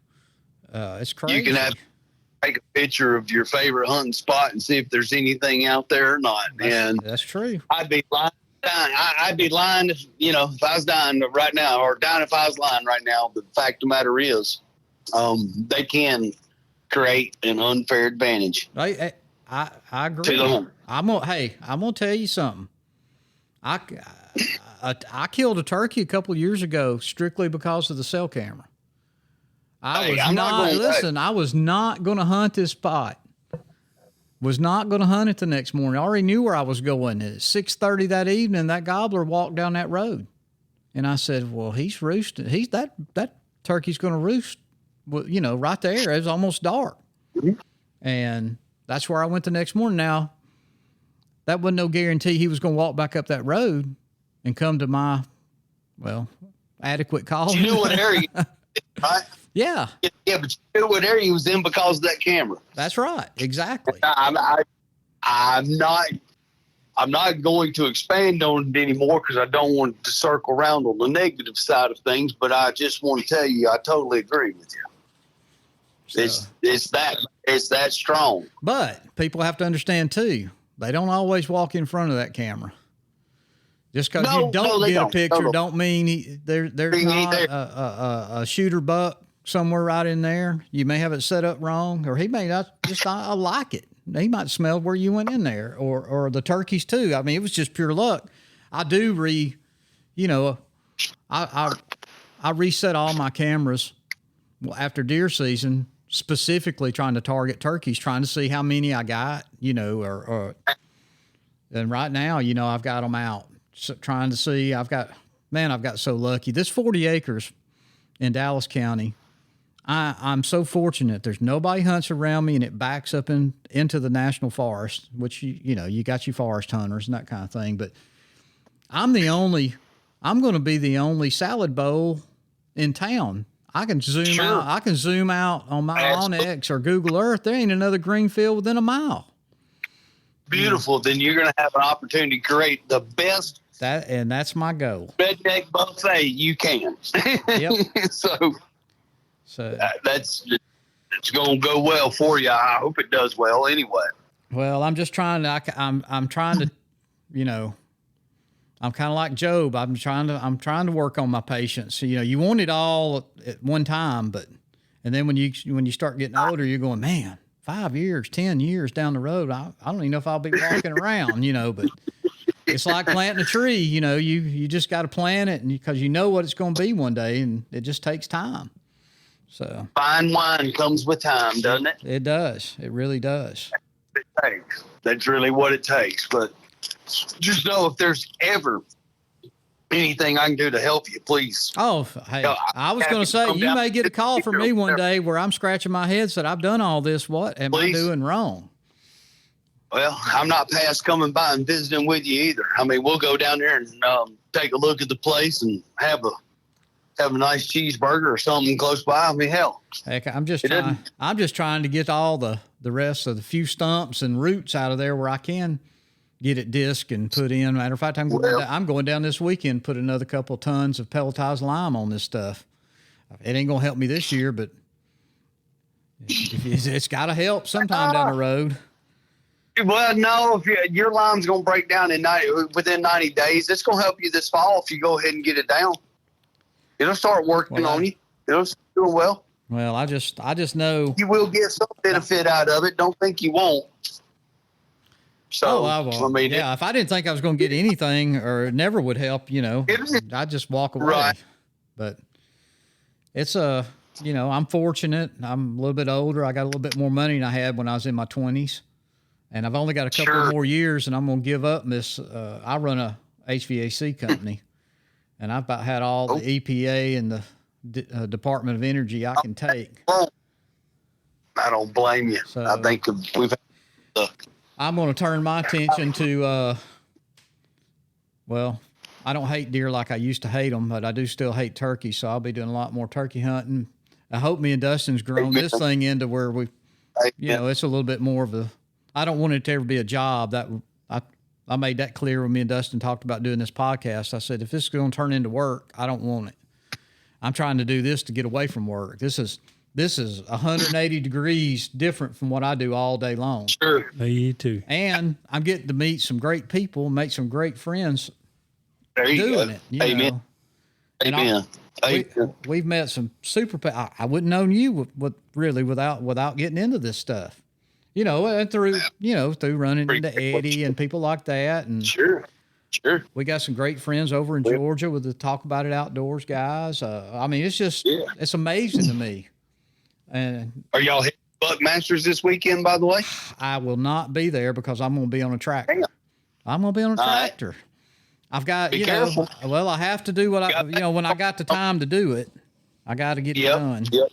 It's crazy. You can take a picture of your favorite hunting spot and see if there's anything out there or not. That's true. I'd be lying. I'd be lying if I was dying right now, or dying if I was lying right now. But the fact of the matter is, they can create an unfair advantage. I agree. I'm gonna tell you something. I killed a turkey a couple of years ago strictly because of the cell camera. I was not going to hunt this spot. Was not going to hunt it the next morning. I already knew where I was going. At 6:30 that evening, that gobbler walked down that road, and I said, "Well, he's roosting. That turkey's going to roost. Well, right there. It was almost dark, and that's where I went the next morning. Now, that wasn't no guarantee he was going to walk back up that road and come to my, adequate call. You knew what area, right? Yeah. Yeah, but you knew what area he was in because of that camera. That's right. Exactly. I'm not going to expand on it anymore because I don't want to circle around on the negative side of things, but I just want to tell you I totally agree with you. So, it's that strong. But people have to understand too, they don't always walk in front of that camera. Just because you don't get a picture don't mean there's not a shooter buck somewhere right in there. You may have it set up wrong, or he may not just I like it. He might smell where you went in there, or the turkeys too. I mean, it was just pure luck. I do I reset all my cameras after deer season, specifically trying to target turkeys, trying to see how many I got, and right now, I've got them out. So trying to see, I've got so lucky. This 40 acres in Dallas County, I'm so fortunate. There's nobody hunts around me, and it backs up into the national forest, which, you got your forest hunters and that kind of thing. But I'm going to be the only salad bowl in town. I can zoom out. I can zoom out on my Onyx or Google Earth. There ain't another green field within a mile. Beautiful. Then you're going to have an opportunity to create the best. That's my goal. Redneck buffet you can. Yep. So it's going to go well for you. I hope it does well anyway. Well, I'm just trying to, I'm trying to, I'm kind of like Job. I'm trying to work on my patience. You know, you want it all at one time, and then when you start getting older, you're going, man, 5 years, 10 years down the road, I don't even know if I'll be walking around, you know, but it's like planting a tree, you know, you just got to plant it, and because you know what it's going to be one day, and it just takes time. So fine wine comes with time, doesn't it? It does. It really does. It takes. That's really what it takes. But just know, if there's ever anything I can do to help you, please. Oh, hey, I was going to say, you may get a call from me one day where I'm scratching my head, said, I've done all this. What am I doing wrong? Well, I'm not past coming by and visiting with you either. I mean, we'll go down there and take a look at the place and have a nice cheeseburger or something close by. I mean, hell. Heck, I'm just trying to get all the rest of the few stumps and roots out of there where I can get it disc and put in. Matter of fact, I'm going down this weekend, put another couple of tons of pelletized lime on this stuff. It ain't going to help me this year, but it's got to help sometime down the road. Well, no, if your lime's going to break down within 90 days, it's going to help you this fall if you go ahead and get it down. It'll start working on you. It'll start doing well. Well, I just know you will get some benefit out of it. Don't think you won't. So, I mean, yeah, if I didn't think I was going to get anything or it never would help, you know, I'd just walk away. Right. But it's you know, I'm fortunate. I'm a little bit older. I got a little bit more money than I had when I was in my 20s. And I've only got a couple more years, and I'm going to give up this. I run a HVAC company, and I've about had all the EPA and the Department of Energy I can take. I don't blame you. So, I think we've had I'm going to turn my attention to, well, I don't hate deer like I used to hate them, but I do still hate turkey, so I'll be doing a lot more turkey hunting. I hope me and Dustin's grown this thing into where we, you know, it's a little bit more of I don't want it to ever be a job. That I made that clear when me and Dustin talked about doing this podcast. I said, if this is going to turn into work, I don't want it. I'm trying to do this to get away from work. This is 180 degrees different from what I do all day long. Sure. You too. And I'm getting to meet some great people, make some great friends doing it. Amen. Amen. We've met some super. I wouldn't known you really without getting into this stuff. You know, through running into Eddie and people like that. And sure. We got some great friends over in Georgia with the Talk About It Outdoors guys. I mean, it's just it's amazing to me. And are y'all hitting Buckmasters this weekend, by the way? I will not be there because I'm going to be on a tractor. I'm going to be on a tractor. Right. I've got, careful. Well, I have to do what when I got the time to do it, I got to get it done. Yep.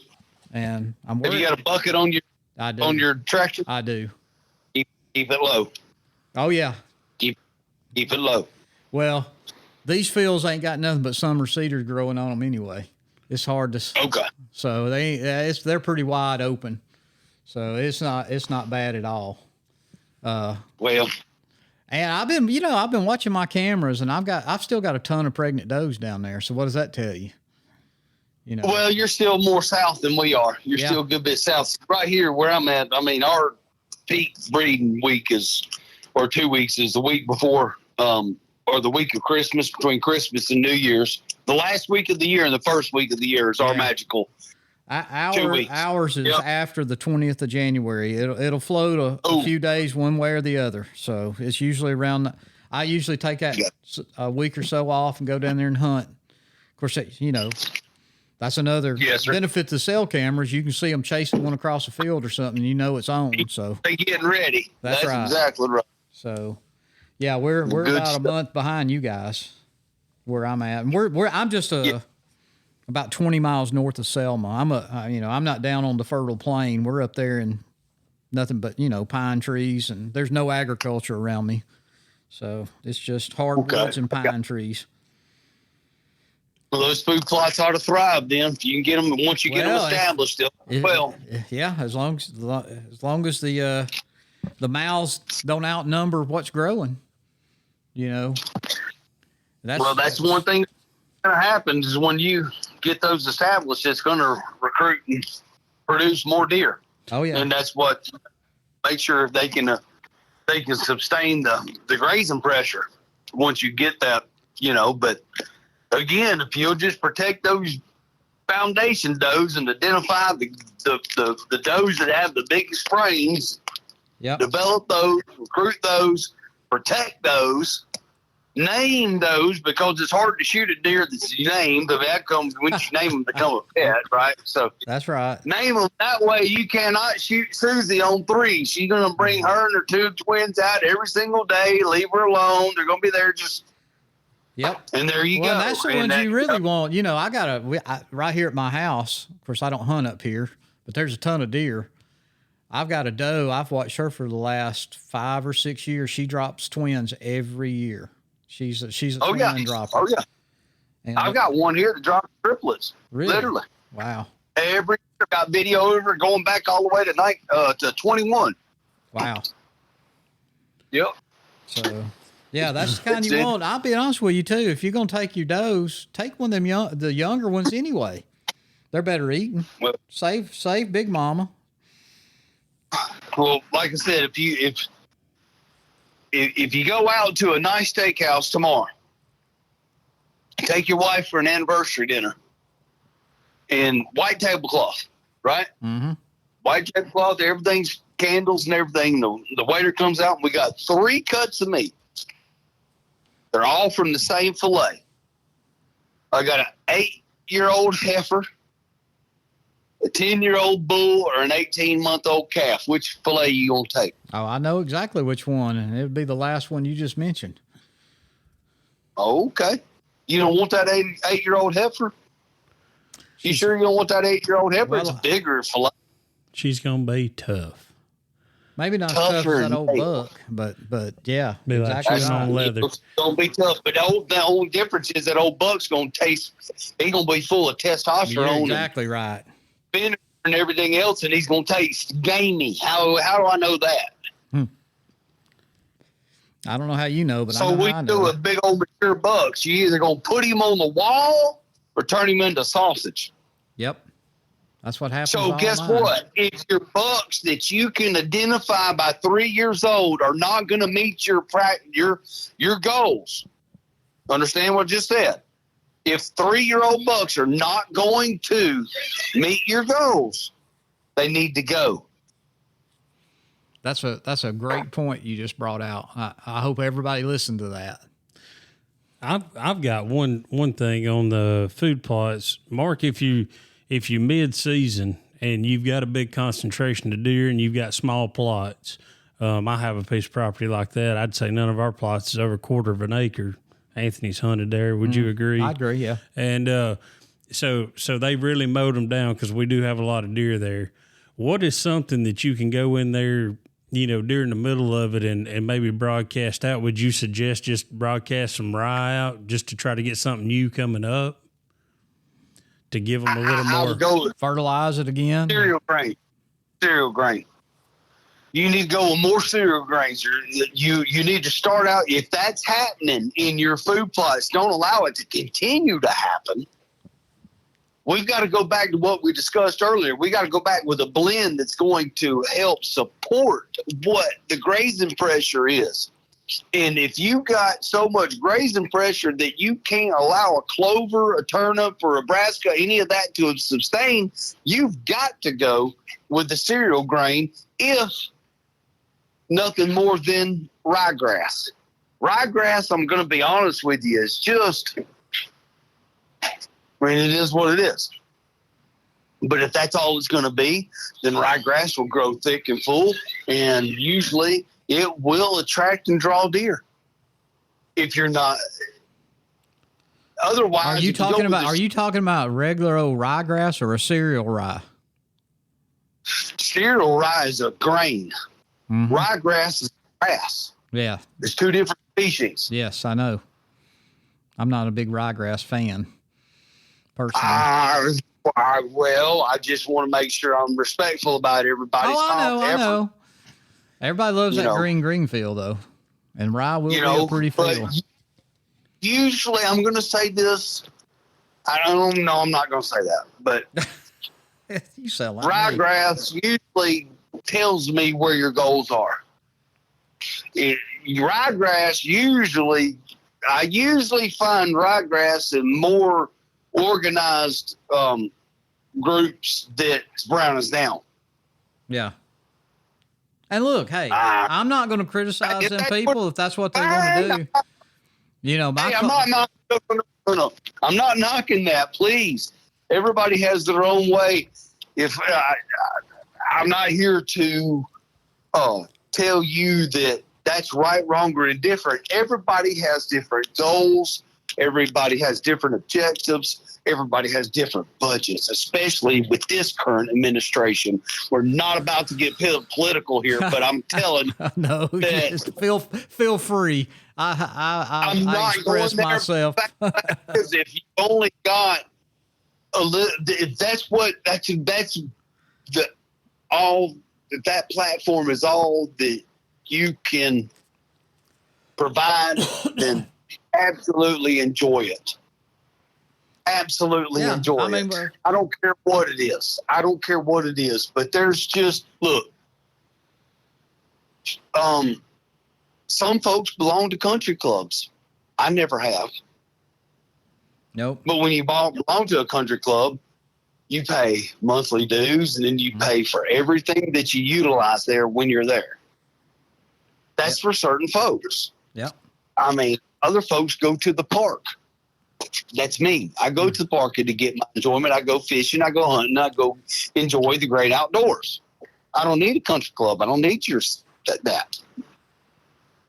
And I'm worried. Have you got a bucket on your tractor? I do. Keep it low. Oh, yeah. Keep it low. Well, these fields ain't got nothing but summer cedars growing on them anyway. It's hard to. Okay. So they're pretty wide open. So it's not bad at all. Well. And I've been watching my cameras, and I've still got a ton of pregnant does down there. So what does that tell you? You know. Well, you're still more south than we are. You're still a good bit south. Right here where I'm at, I mean, our peak breeding week 2 weeks is the week before, or the week of Christmas, between Christmas and New Year's. The last week of the year and the first week of the year is our magical. 2 weeks. Ours is after the 20th of January. It'll float a few days one way or the other. So it's usually around. I usually take a week or so off and go down there and hunt. Of course, that's another benefit to the cell cameras. You can see them chasing one across the field or something. You know it's on. So they're getting ready. That's right. Exactly right. So, yeah, we're about a month behind you guys where I'm at. And I'm just about 20 miles north of Selma. I'm not down on the fertile plain. We're up there in nothing but, pine trees, and there's no agriculture around me. So it's just hardwoods and pine trees. Well, those food plots ought to thrive then. If you can get them, once you get them established, yeah, as long as the mouths don't outnumber what's growing, That's one thing that's going to happen is when you get those established, it's going to recruit and produce more deer. Oh yeah, and that's what make sure they can sustain the grazing pressure once you get that But again, if you'll just protect those foundation does and identify the does that have the biggest sprains, develop those, recruit those, protect those, name those, because it's hard to shoot a deer that's named. The outcome when you name them become a pet, right? So that's right. Name them that way. You cannot shoot Susie on 3. She's going to bring her and her 2 twins out every single day. Leave her alone. They're going to be there just. Yep. And there you go. Well, that's the ones you really want. I right here at my house. Of course, I don't hunt up here, but there's a ton of deer. I've got a doe. I've watched her for the last 5 or 6 years. She drops twins every year. She's a twin dropper. Oh yeah. And I've got one here that drops triplets. Really? Literally. Wow. Every year, got video of her going back all the way to 21. Wow. Yep. So. Yeah, that's the kind you want. I'll be honest with you too. If you're gonna take your does, take one of them the younger ones anyway. They're better eating. Well, save Big Mama. Well, like I said, if you go out to a nice steakhouse tomorrow, take your wife for an anniversary dinner, and white tablecloth, right? Mm-hmm. White tablecloth, everything's candles and everything. The waiter comes out, and we got 3 cuts of meat. They're all from the same fillet. I got an 8-year-old heifer, a 10-year-old bull, or an 18-month-old calf. Which fillet you gonna take? Oh, I know exactly which one, and it'd be the last one you just mentioned. Okay. You don't want that 8-year-old heifer? You sure you don't want that 8-year-old heifer? Well, it's a bigger fillet. She's gonna be tough. Maybe not as tough as that old buck, but yeah, be like exactly on leather. It's gonna be tough, but the only difference is that old buck's gonna taste. He's gonna be full of testosterone. You're exactly right. Vinegar and everything else, and he's gonna taste gamey. How do I know that? I don't know how you know, but so we do a big old mature bucks. You either gonna put him on the wall or turn him into sausage. Yep. That's what happens. So guess what? If your bucks that you can identify by 3 years old are not going to meet your goals, understand what I just said? If 3-year-old bucks are not going to meet your goals, they need to go. That's a great point you just brought out. I hope everybody listened to that. I've got one thing on the food plots, Mark. If you mid-season and you've got a big concentration of deer and you've got small plots, I have a piece of property like that. I'd say none of our plots is over a quarter of an acre. Anthony's hunted there. Would you agree? I agree, yeah. And so they really mowed them down because we do have a lot of deer there. What is something that you can go in there, during the middle of it and maybe broadcast out? Would you suggest just broadcast some rye out just to try to get something new coming up? To give them a little more. Go fertilize it again. Cereal grain. You need to go with more cereal grains. You need to start out. If that's happening in your food plots, don't allow it to continue to happen. We've got to go back to what we discussed earlier. We got to go back with a blend that's going to help support what the grazing pressure is. And if you got so much grazing pressure that you can't allow a clover, a turnip, or a brassica, any of that to sustain, you've got to go with the cereal grain, if nothing more than ryegrass. Ryegrass, I'm going to be honest with you, is just, it is what it is. But if that's all it's going to be, then ryegrass will grow thick and full, and usually it will attract and draw deer. If you're not, otherwise, are you talking about regular old ryegrass or a cereal rye? Cereal rye is a grain. Mm-hmm. Ryegrass is grass. Yeah, there's 2 different species. Yes, I know. I'm not a big ryegrass fan, personally. Well, I just want to make sure I'm respectful about everybody's I know. Everybody loves that green field, though. And rye will be a pretty field. Usually, I'm going to say this. I don't know. I'm not going to say that. But you sound like ryegrass usually tells me where your goals are. Ryegrass usually, I usually find ryegrass in more organized groups that brown us down. Yeah. And look, hey, I'm not going to criticize them people if that's what they want to do. You know, I'm not knocking that. Please, everybody has their own way. If I'm not here to tell you that that's right, wrong, or indifferent. Everybody has different goals. Everybody has different objectives. Everybody has different budgets, especially with this current administration. We're not about to get political here, but I'm telling you. No, that feel free. I express myself. Because if you only got a little, that platform is all that you can provide, then absolutely enjoy it. Absolutely enjoy it. I don't care what it is. But there's just, look, some folks belong to country clubs. I never have. Nope. But when you belong to a country club, you pay monthly dues, and then you pay for everything that you utilize there when you're there. That's for certain folks. Yep. I mean, other folks go to the park. That's me. I go to the park to get my enjoyment. I go fishing. I go hunting. I go enjoy the great outdoors. I don't need a country club. I don't need that.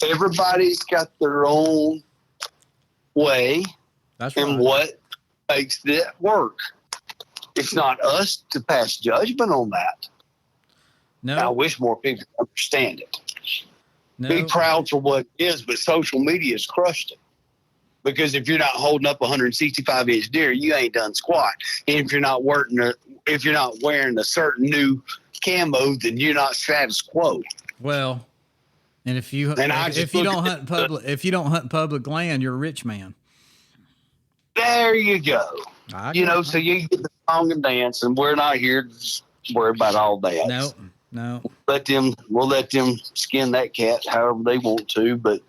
Everybody's got their own way. That's right. And what makes it work. It's not us to pass judgment on that. No. I wish more people understand it. No. Be proud for what it is, but social media has crushed it. Because if you're not holding up a 165-inch deer, you ain't done squat. And if you're not wearing a certain new camo, then you're not status quo. Well, and if you don't hunt public land, you're a rich man. There you go. So you get the song and dance, and we're not here to just worry about all that. No. We'll let them skin that cat however they want to. But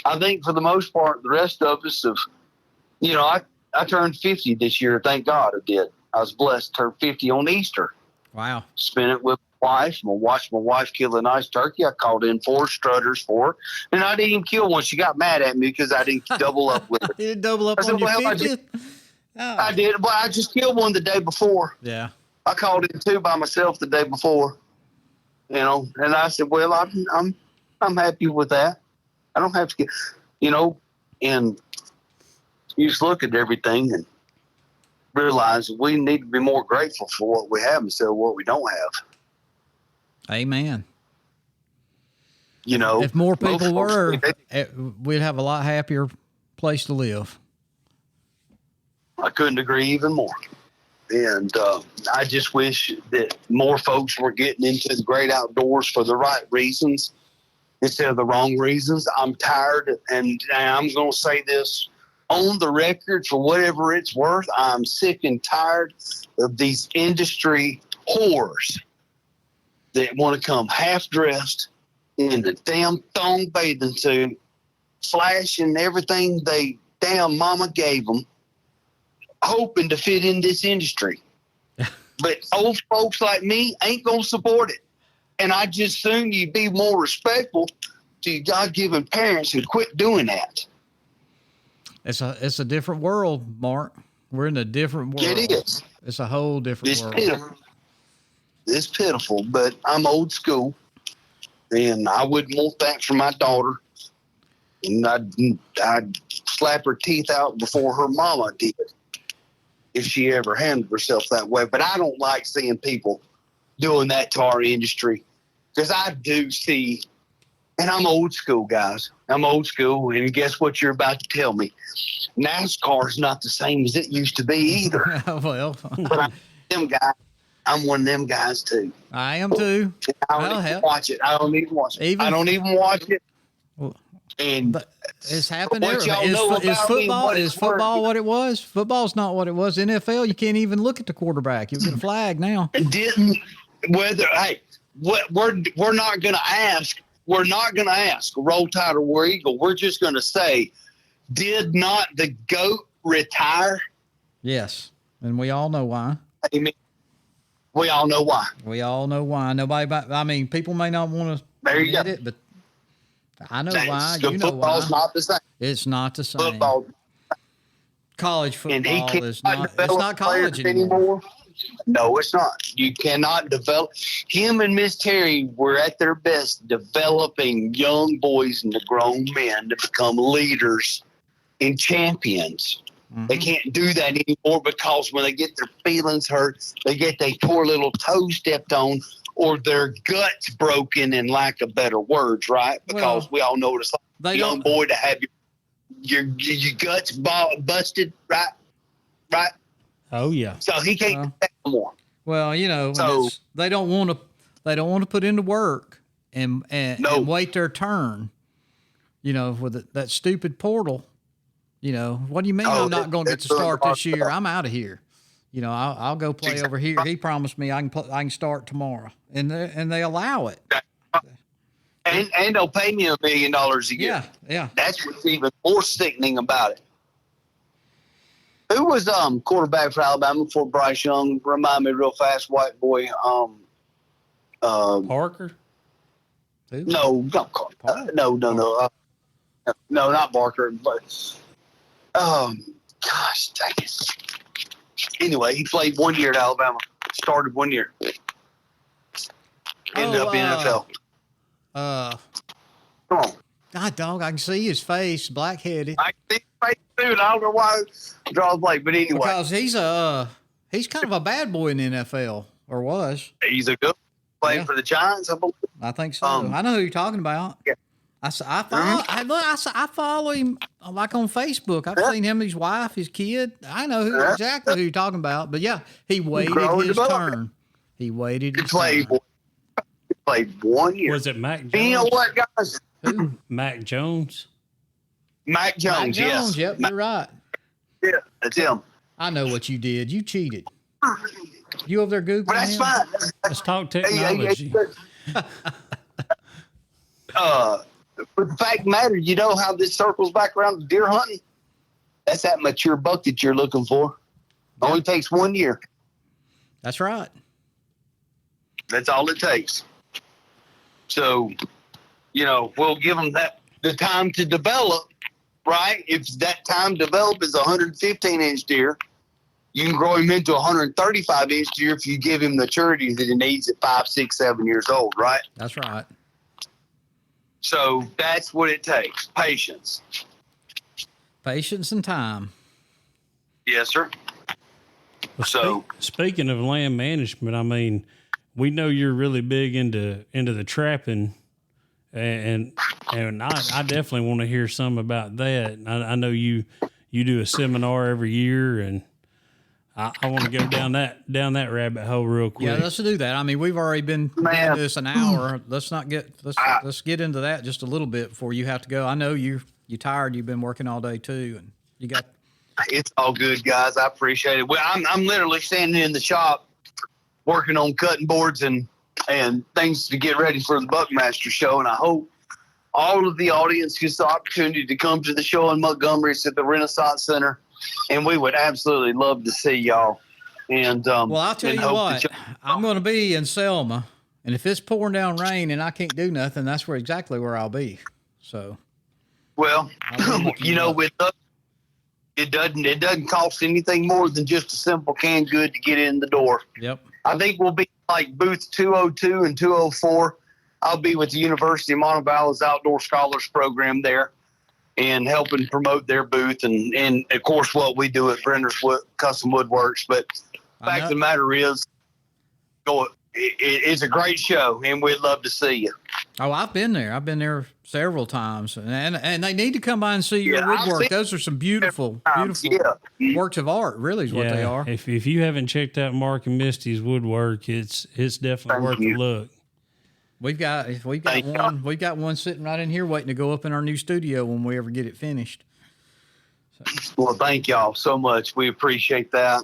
I think for the most part, the rest of us I turned 50 this year. Thank God I did. I was blessed to turn 50 on Easter. Wow. Spent it with my wife. I watched my wife kill a nice turkey. I called in 4 strutters for her. And I didn't even kill one. She got mad at me because I didn't double up with her. You didn't double up on your 50th? I did. Well, I just killed one the day before. Yeah. I called in 2 by myself the day before. And I said, well, I'm happy with that. I don't have to get, and you just look at everything and realize we need to be more grateful for what we have instead of what we don't have. Amen. If more people were, we'd have a lot happier place to live. I couldn't agree even more. And I just wish that more folks were getting into the great outdoors for the right reasons instead of the wrong reasons. I'm tired, and I'm going to say this on the record for whatever it's worth. I'm sick and tired of these industry whores that want to come half-dressed in the damn thong bathing suit, flashing everything they damn mama gave them, hoping to fit in this industry. But old folks like me ain't going to support it. And I just assume you'd be more respectful to your God-given parents and quit doing that. It's a different world, Mark. We're in a different world. It is. It's a whole different world. Pitiful. It's pitiful, but I'm old school, and I wouldn't want that for my daughter. And I'd slap her teeth out before her mama did if she ever handled herself that way. But I don't like seeing people doing that to our industry, because I do see, and I'm old school, guys. I'm old school, and guess what you're about to tell me? NASCAR's not the same as it used to be either. Well, but I'm one of them guys too. I am too. I don't even watch it. I don't even watch it. I don't even watch it. And it's happened. Is football what it was? Football's not what it was. NFL, you can't even look at the quarterback. You get a flag now. We're not going to ask. We're not going to ask Roll Tide or War Eagle. We're just going to say Did not the GOAT retire? Yes, and we all know why. I mean, we all know why. We all know why. I mean, people may not want to admit it, but I know why. You know why. Football's not the same. It's not the same. Football. College And he football is cannot not. It's develop not college players anymore. No, it's not. You cannot develop. Him and Miss Terry were at their best developing young boys and grown men to become leaders and champions. Mm-hmm. They can't do that anymore because when they get their feelings hurt, they get their poor little toe stepped on or their guts broken, in lack of better words, right? Because we all know what it's like, a young boy to have your guts busted, right? Right? Oh yeah. So he can't do that no more. Well, you know, So they don't want to put into work and wait their turn. You know, with that stupid portal. You know, what do you mean I'm not going to get to start this year? I'm out of here. You know, I'll go play over here. He promised me I can start tomorrow, and they allow it. And they'll pay me $1 million a year. Yeah. That's what's even more sickening about it. Who was quarterback for Alabama before Bryce Young? Remind me real fast, white boy. Parker? Who? No, not Parker. No, not Barker. But gosh, dang it. Anyway, he played 1 year at Alabama. Started 1 year. Ended up in NFL. Come on. God, dog, I can see his face, black-headed. I can see his face, dude. I don't know why I draw a blank, but anyway. Because he's kind of a bad boy in the NFL, or was. He's a good player for the Giants, I believe. I think so. I know who you're talking about. Yeah. I follow him like on Facebook. I've seen him, his wife, his kid. I know exactly who you're talking about. But yeah, he waited his turn. He waited his turn. He played 1 year. Was it Mac Jones? And you know what, guys? Who? Mac Jones. Mac Jones, yes. Yep, you're right. Yeah, that's him. I know what you did. You cheated. You over there Googling But that's him? fine. Let's talk technology. But the fact of the matter, you know how this circles back around to deer hunting? That's that mature buck that you're looking for. Yeah. Only takes 1 year. That's right. That's all it takes. So, you know, we'll give them the time to develop, right? If that time to develop is a 115-inch deer, you can grow him into a 135-inch deer if you give him the maturity that he needs at 5, 6, 7 years old, right? That's right. So that's what it takes. Patience. Patience and time. Yes, sir. Well, So speaking of land management, I mean, we know you're really big into the trapping, and I definitely want to hear some about that. I know you do a seminar every year, and I want to go down that rabbit hole real quick. Yeah, let's do that. I mean, we've already been doing this an hour. Let's get into that just a little bit before you have to go. I know you're tired. You've been working all day too, and you got. It's all good, guys. I appreciate it. Well, I'm literally standing in the shop working on cutting boards and things to get ready for the Buckmaster show, and I hope all of the audience gets the opportunity to come to the show in Montgomery. It's at the Renaissance Center. And we would absolutely love to see y'all. And well, I'll tell you what, I'm going to be in Selma, and if it's pouring down rain and I can't do nothing, that's exactly where I'll be. So, well, you know, with us, it doesn't cost anything more than just a simple canned good to get in the door. Yep. I think we'll be like booth 202 and 204. I'll be with the University of Montevallo's Outdoor Scholars Program there, and helping promote their booth and of course what we do at Brenner's Custom Woodworks. But the fact of the matter is, it's a great show, and we'd love to see you. Oh, I've been there. I've been there several times, and they need to come by and see your woodwork. Those are some beautiful works of art. Really, is what they are. If you haven't checked out Mark and Misty's woodwork, it's definitely worth a look. We've got one. We've got one sitting right in here waiting to go up in our new studio when we ever get it finished. So. Well, thank y'all so much. We appreciate that.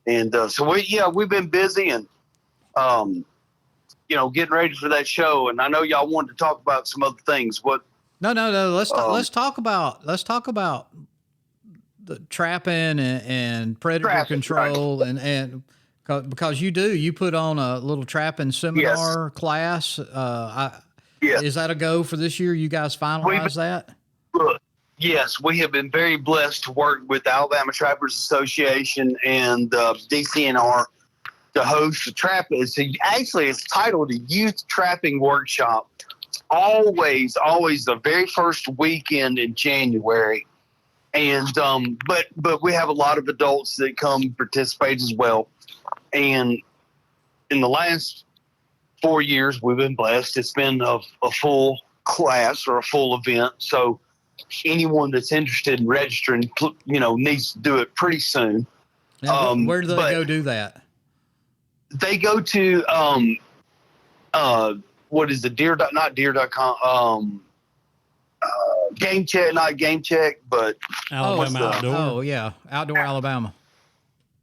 And so we've been busy and getting ready for that show. And I know y'all wanted to talk about some other things. What No. Let's talk about the trapping and predator control, right. and because you put on a little trapping seminar class. Is that a go for this year? You guys finalize that? Yes, we have been very blessed to work with the Alabama Trappers Association and DCNR to host the trap. It's titled a Youth Trapping Workshop. It's always the very first weekend in January. And but we have a lot of adults that come participate as well. And in the last 4 years, we've been blessed. It's been a full class or a full event. So anyone that's interested in registering, needs to do it pretty soon. Now, where do they go do that? They go to what is the deer.com? Game Check, not Game Check, but Alabama Outdoor. Oh yeah, Outdoor Alabama.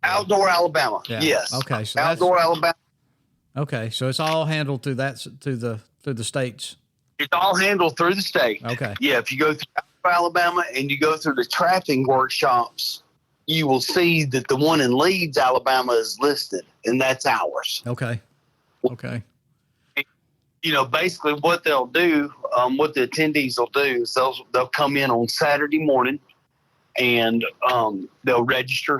Outdoor Alabama. Yeah. Yes. Okay. So Outdoor Alabama. Okay, so it's all handled through the states. It's all handled through the state. Okay. Yeah, if you go through Alabama and you go through the trapping workshops, you will see that the one in Leeds, Alabama, is listed, and that's ours. Okay. Basically what they'll do, what the attendees will do is they'll come in on Saturday morning, and they'll register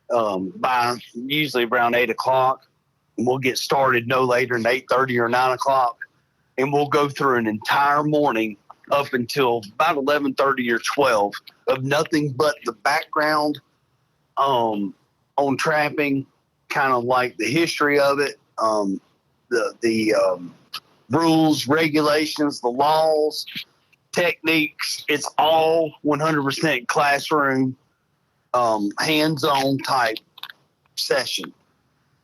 by usually around 8 o'clock, and we'll get started no later than 8:30 or 9 o'clock, and we'll go through an entire morning up until about 11:30 or 12 of nothing but the background on trapping, kind of like the history of it, the rules, regulations, the laws, techniques. It's all 100% classroom, hands-on type session.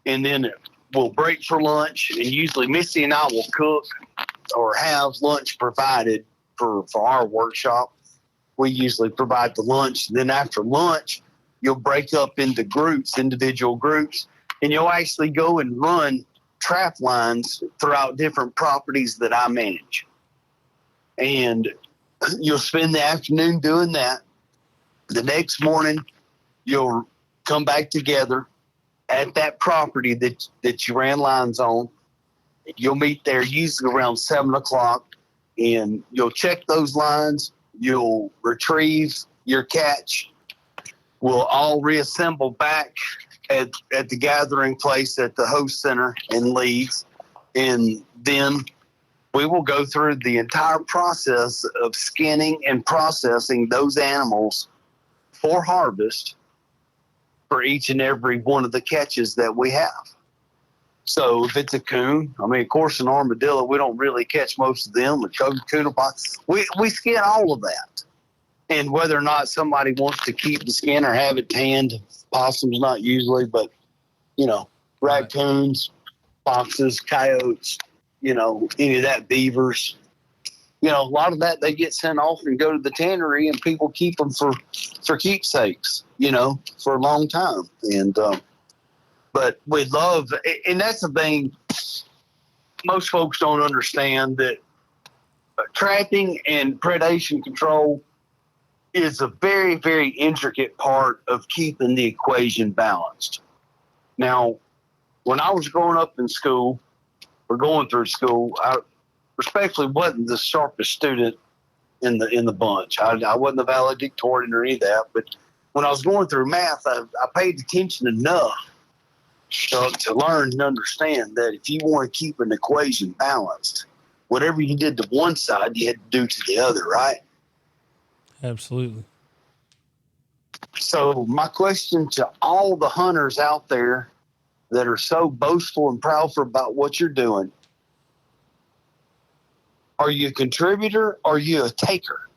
And then we'll break for lunch, and usually Misty and I will cook or have lunch provided for our workshop. We usually provide the lunch. Then after lunch, you'll break up into individual groups, and you'll actually go and run trap lines throughout different properties that I manage. And you'll spend the afternoon doing that. The next morning, you'll come back together at that property that you ran lines on. You'll meet there usually around 7 o'clock, and you'll check those lines. You'll retrieve your catch. We'll all reassemble back at the gathering place at the host center in Leeds, and then we will go through the entire process of skinning and processing those animals for harvest for each and every one of the catches that we have. So if it's a coon, of course, an armadillo, we don't really catch most of them. A coon, we skin all of that. And whether or not somebody wants to keep the skin or have it tanned, possums not usually, but, raccoons, foxes, coyotes, any of that, beavers, a lot of that, they get sent off and go to the tannery, and people keep them for keepsakes, for a long time. And, but we love, and that's the thing, most folks don't understand that trapping and predation control is a very, very intricate part of keeping the equation balanced. Now, when I was growing up in school, or going through school, I respectfully wasn't the sharpest student in the bunch. I wasn't the valedictorian or any of that, but when I was going through math, I paid attention enough to learn and understand that if you want to keep an equation balanced, whatever you did to one side, you had to do to the other, right? Absolutely. So my question to all the hunters out there that are so boastful and proudful about what you're doing, are you a contributor or are you a taker?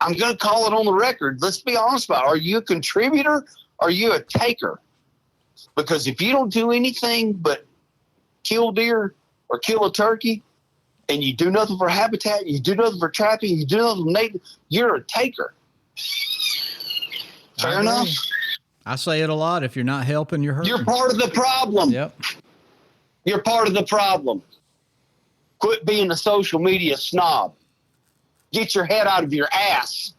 I'm going to call it on the record. Let's be honest about it. Are you a contributor or are you a taker? Because if you don't do anything but kill deer or kill a turkey, and you do nothing for habitat, you do nothing for trapping, you do nothing for native, you're a taker. Fair enough? I say it a lot. If you're not helping, you're hurting. You're part of the problem. Yep. You're part of the problem. Quit being a social media snob. Get your head out of your ass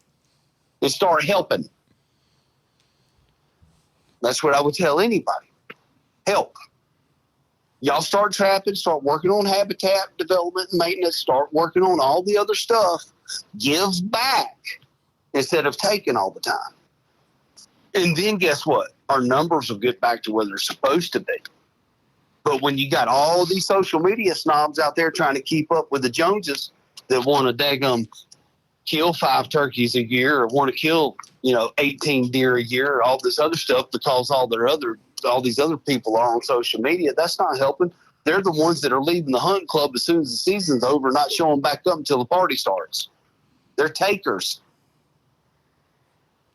and start helping. That's what I would tell anybody. Help. Y'all start trapping, start working on habitat development and maintenance, start working on all the other stuff. Give back instead of taking all the time. And then guess what? Our numbers will get back to where they're supposed to be. But when you got all these social media snobs out there trying to keep up with the Joneses that want to daggum kill 5 turkeys a year or want to kill, 18 deer a year or all this other stuff because all these other people are on social media, that's not helping. They're the ones that are leaving the hunt club as soon as the season's over, not showing back up until the party starts. They're takers.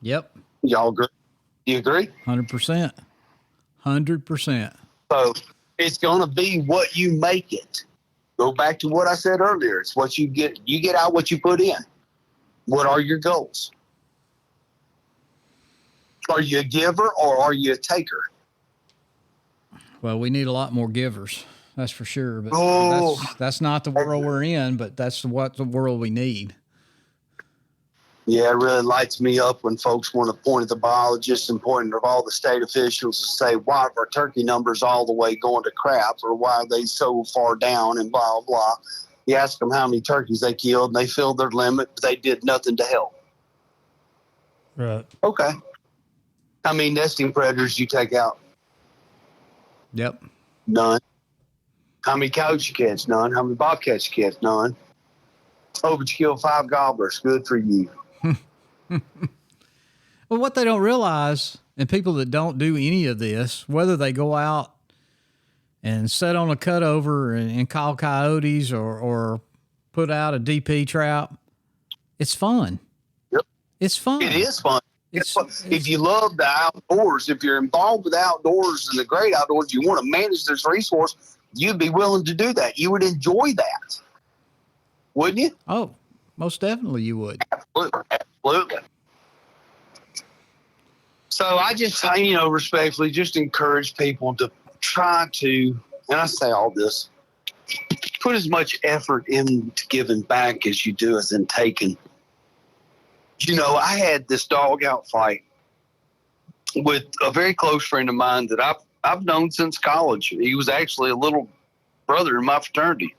Yep. Y'all agree? You agree? 100%. 100%. So it's going to be what you make it. Go back to what I said earlier. It's what you get. You get out what you put in. What are your goals? Are you a giver or are you a taker? Well, we need a lot more givers. That's for sure. But that's not the world we're in, but that's what the world we need. Yeah, it really lights me up when folks want to point at the biologists and point at all the state officials and say, why are our turkey numbers all the way going to crap, or why are they so far down and blah, blah. You ask them how many turkeys they killed and they filled their limit, but they did nothing to help. Right. Okay. How many nesting predators you take out? Yep. None. How many coyotes you catch? None. How many bobcats you catch? None. Oh, but you killed 5 gobblers. Good for you. Well, what they don't realize, and people that don't do any of this, whether they go out and set on a cutover and call coyotes or put out a DP trap, it's fun. Yep. It's fun. It is fun. If you love the outdoors, if you're involved with the outdoors and the great outdoors, you want to manage this resource, you'd be willing to do that. You would enjoy that. Wouldn't you? Oh, most definitely you would. Absolutely. So I just, respectfully just encourage people to try to, and I say all this, put as much effort into giving back as you do as in taking. I had this dog out fight with a very close friend of mine that I've known since college. He was actually a little brother in my fraternity.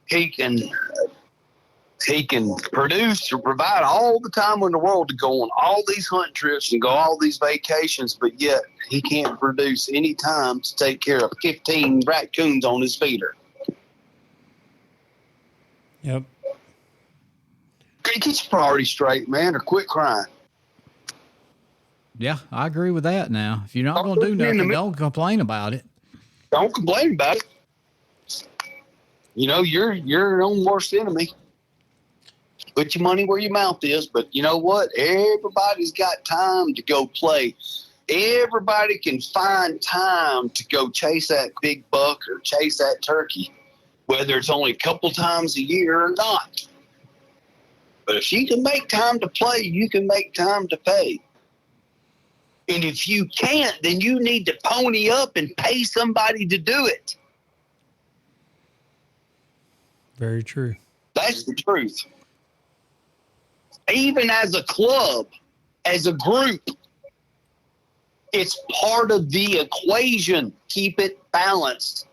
He can produce or provide all the time in the world to go on all these hunting trips and go all these vacations, but yet he can't produce any time to take care of 15 raccoons on his feeder. Yep. Get your priorities straight, man, or quit crying. Yeah, I agree with that now. If you're not going to do nothing, don't complain about it. Don't complain about it. You're your own worst enemy. Put your money where your mouth is, but you know what? Everybody's got time to go play. Everybody can find time to go chase that big buck or chase that turkey, whether it's only a couple times a year or not. But if you can make time to play, you can make time to pay. And if you can't, then you need to pony up and pay somebody to do it. Very true. That's the truth. Even as a club, as a group, it's part of the equation. Keep it balanced.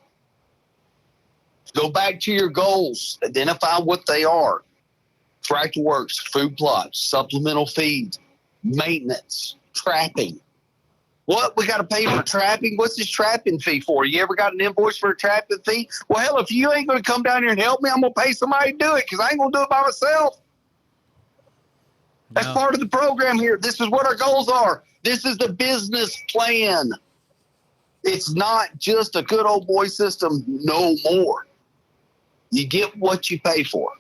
Go back to your goals. Identify what they are. Tractor works, food plots, supplemental feed, maintenance, trapping. What? We got to pay for trapping? What's this trapping fee for? You ever got an invoice for a trapping fee? Well, hell, if you ain't going to come down here and help me, I'm going to pay somebody to do it because I ain't going to do it by myself. That's part of the program here. This is what our goals are. This is the business plan. It's not just a good old boy system no more. You get what you pay for.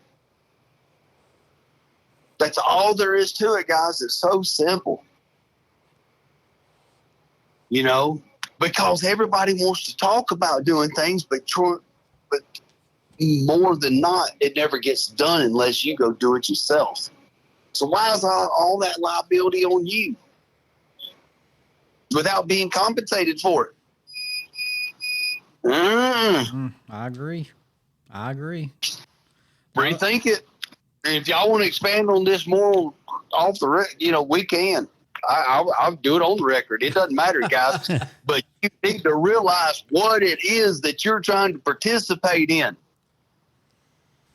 That's all there is to it, guys. It's so simple. Because everybody wants to talk about doing things, but more than not, it never gets done unless you go do it yourself. So why is all that liability on you without being compensated for it? I agree. Rethink it. If y'all want to expand on this more off the we can. I'll do it on the record. It doesn't matter, guys. But you need to realize what it is that you're trying to participate in.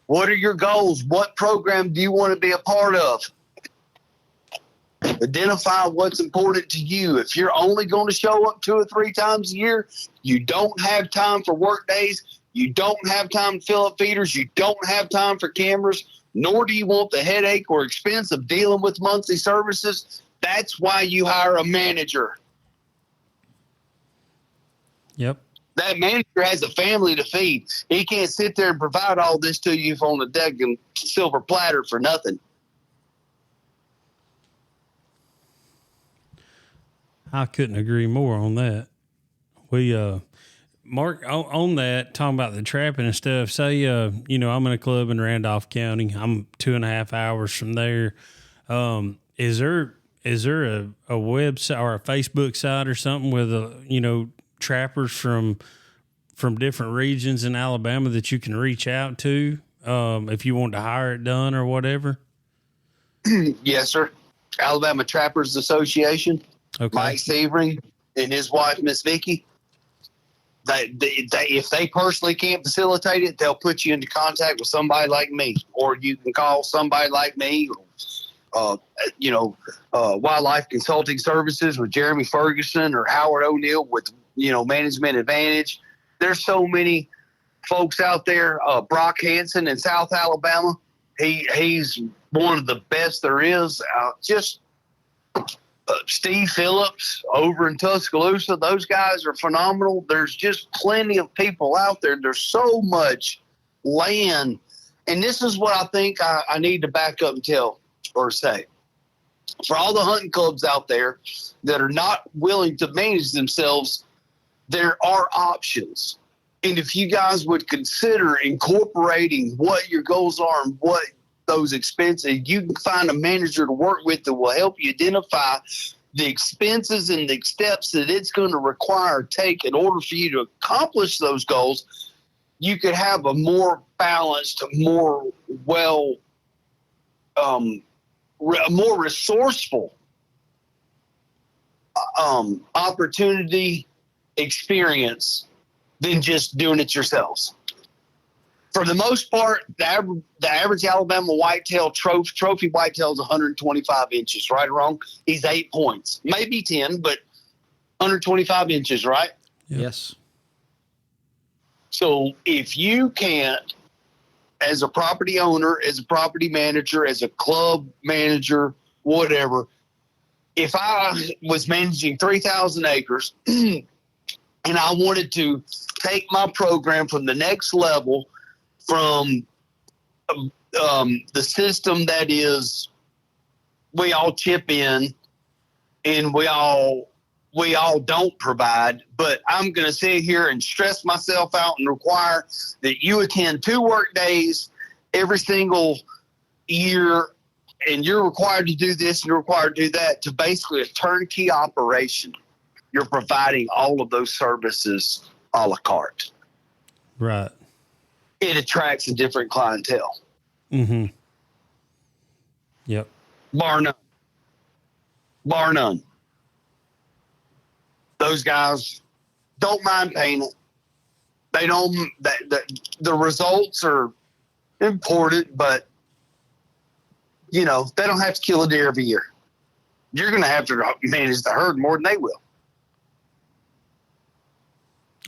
What are your goals? What program do you want to be a part of? Identify what's important to you. If you're only going to show up 2 or 3 times a year, you don't have time for work days. You don't have time to fill up feeders. You don't have time for cameras, nor do you want the headache or expense of dealing with monthly services. That's why you hire a manager. Yep. That manager has a family to feed. He can't sit there and provide all this to you on a deck and silver platter for nothing. I couldn't agree more on that. We, Mark, on that, talking about the trapping and stuff, say, I'm in a club in Randolph County. I'm 2.5 hours from there. Is there a website or a Facebook site or something with trappers from different regions in Alabama that you can reach out to if you want to hire it done or whatever? Yes, sir. Alabama Trappers Association. Okay. Mike Severy and his wife, Miss Vicky. If they personally can't facilitate it, they'll put you into contact with somebody like me, or you can call somebody like me. Wildlife Consulting Services with Jeremy Ferguson or Howard O'Neill with Management Advantage. There's so many folks out there. Brock Hansen in South Alabama, he's one of the best there is. Steve Phillips over in Tuscaloosa, those guys are phenomenal. There's just plenty of people out there. There's so much land, and this is what I think I need to back up and tell or say. For all the hunting clubs out there that are not willing to manage themselves, there are options. And if you guys would consider incorporating what your goals are and what those expenses, you can find a manager to work with that will help you identify the expenses and the steps that it's going to require take in order for you to accomplish those goals. You could have a more balanced, more more resourceful opportunity experience than just doing it yourselves. For the most part, the average Alabama whitetail trophy whitetail is 125 inches, right or wrong? He's 8 points, maybe 10, but 125 inches, right? Yes. So if you can't, as a property owner, as a property manager, as a club manager, whatever, if I was managing 3,000 acres and I wanted to take my program from the next level, from the system that is we all chip in and we all don't provide, but I'm going to sit here and stress myself out and require that you attend 2 work days every single year, and you're required to do this and you're required to do that, to basically a turnkey operation. You're providing all of those services a la carte. Right. It attracts a different clientele. Mm-hmm. Yep. Bar none. Bar none. Those guys don't mind paying it. They don't. The results are important, but they don't have to kill a deer every year. You're going to have to manage the herd more than they will.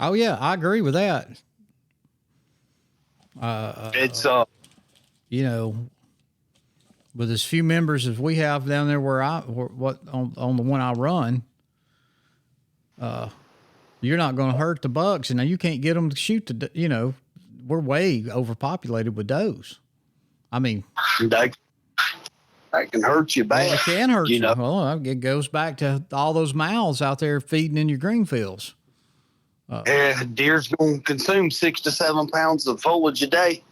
Oh yeah, I agree with that. It's with as few members as we have down there on the one I run, you're not going to hurt the bucks, and you can't get them to shoot we're way overpopulated with does. I mean, that can hurt you bad. It can hurt you. Well, it goes back to all those mouths out there feeding in your green fields. Deer's going to consume 6 to 7 pounds of foliage a day.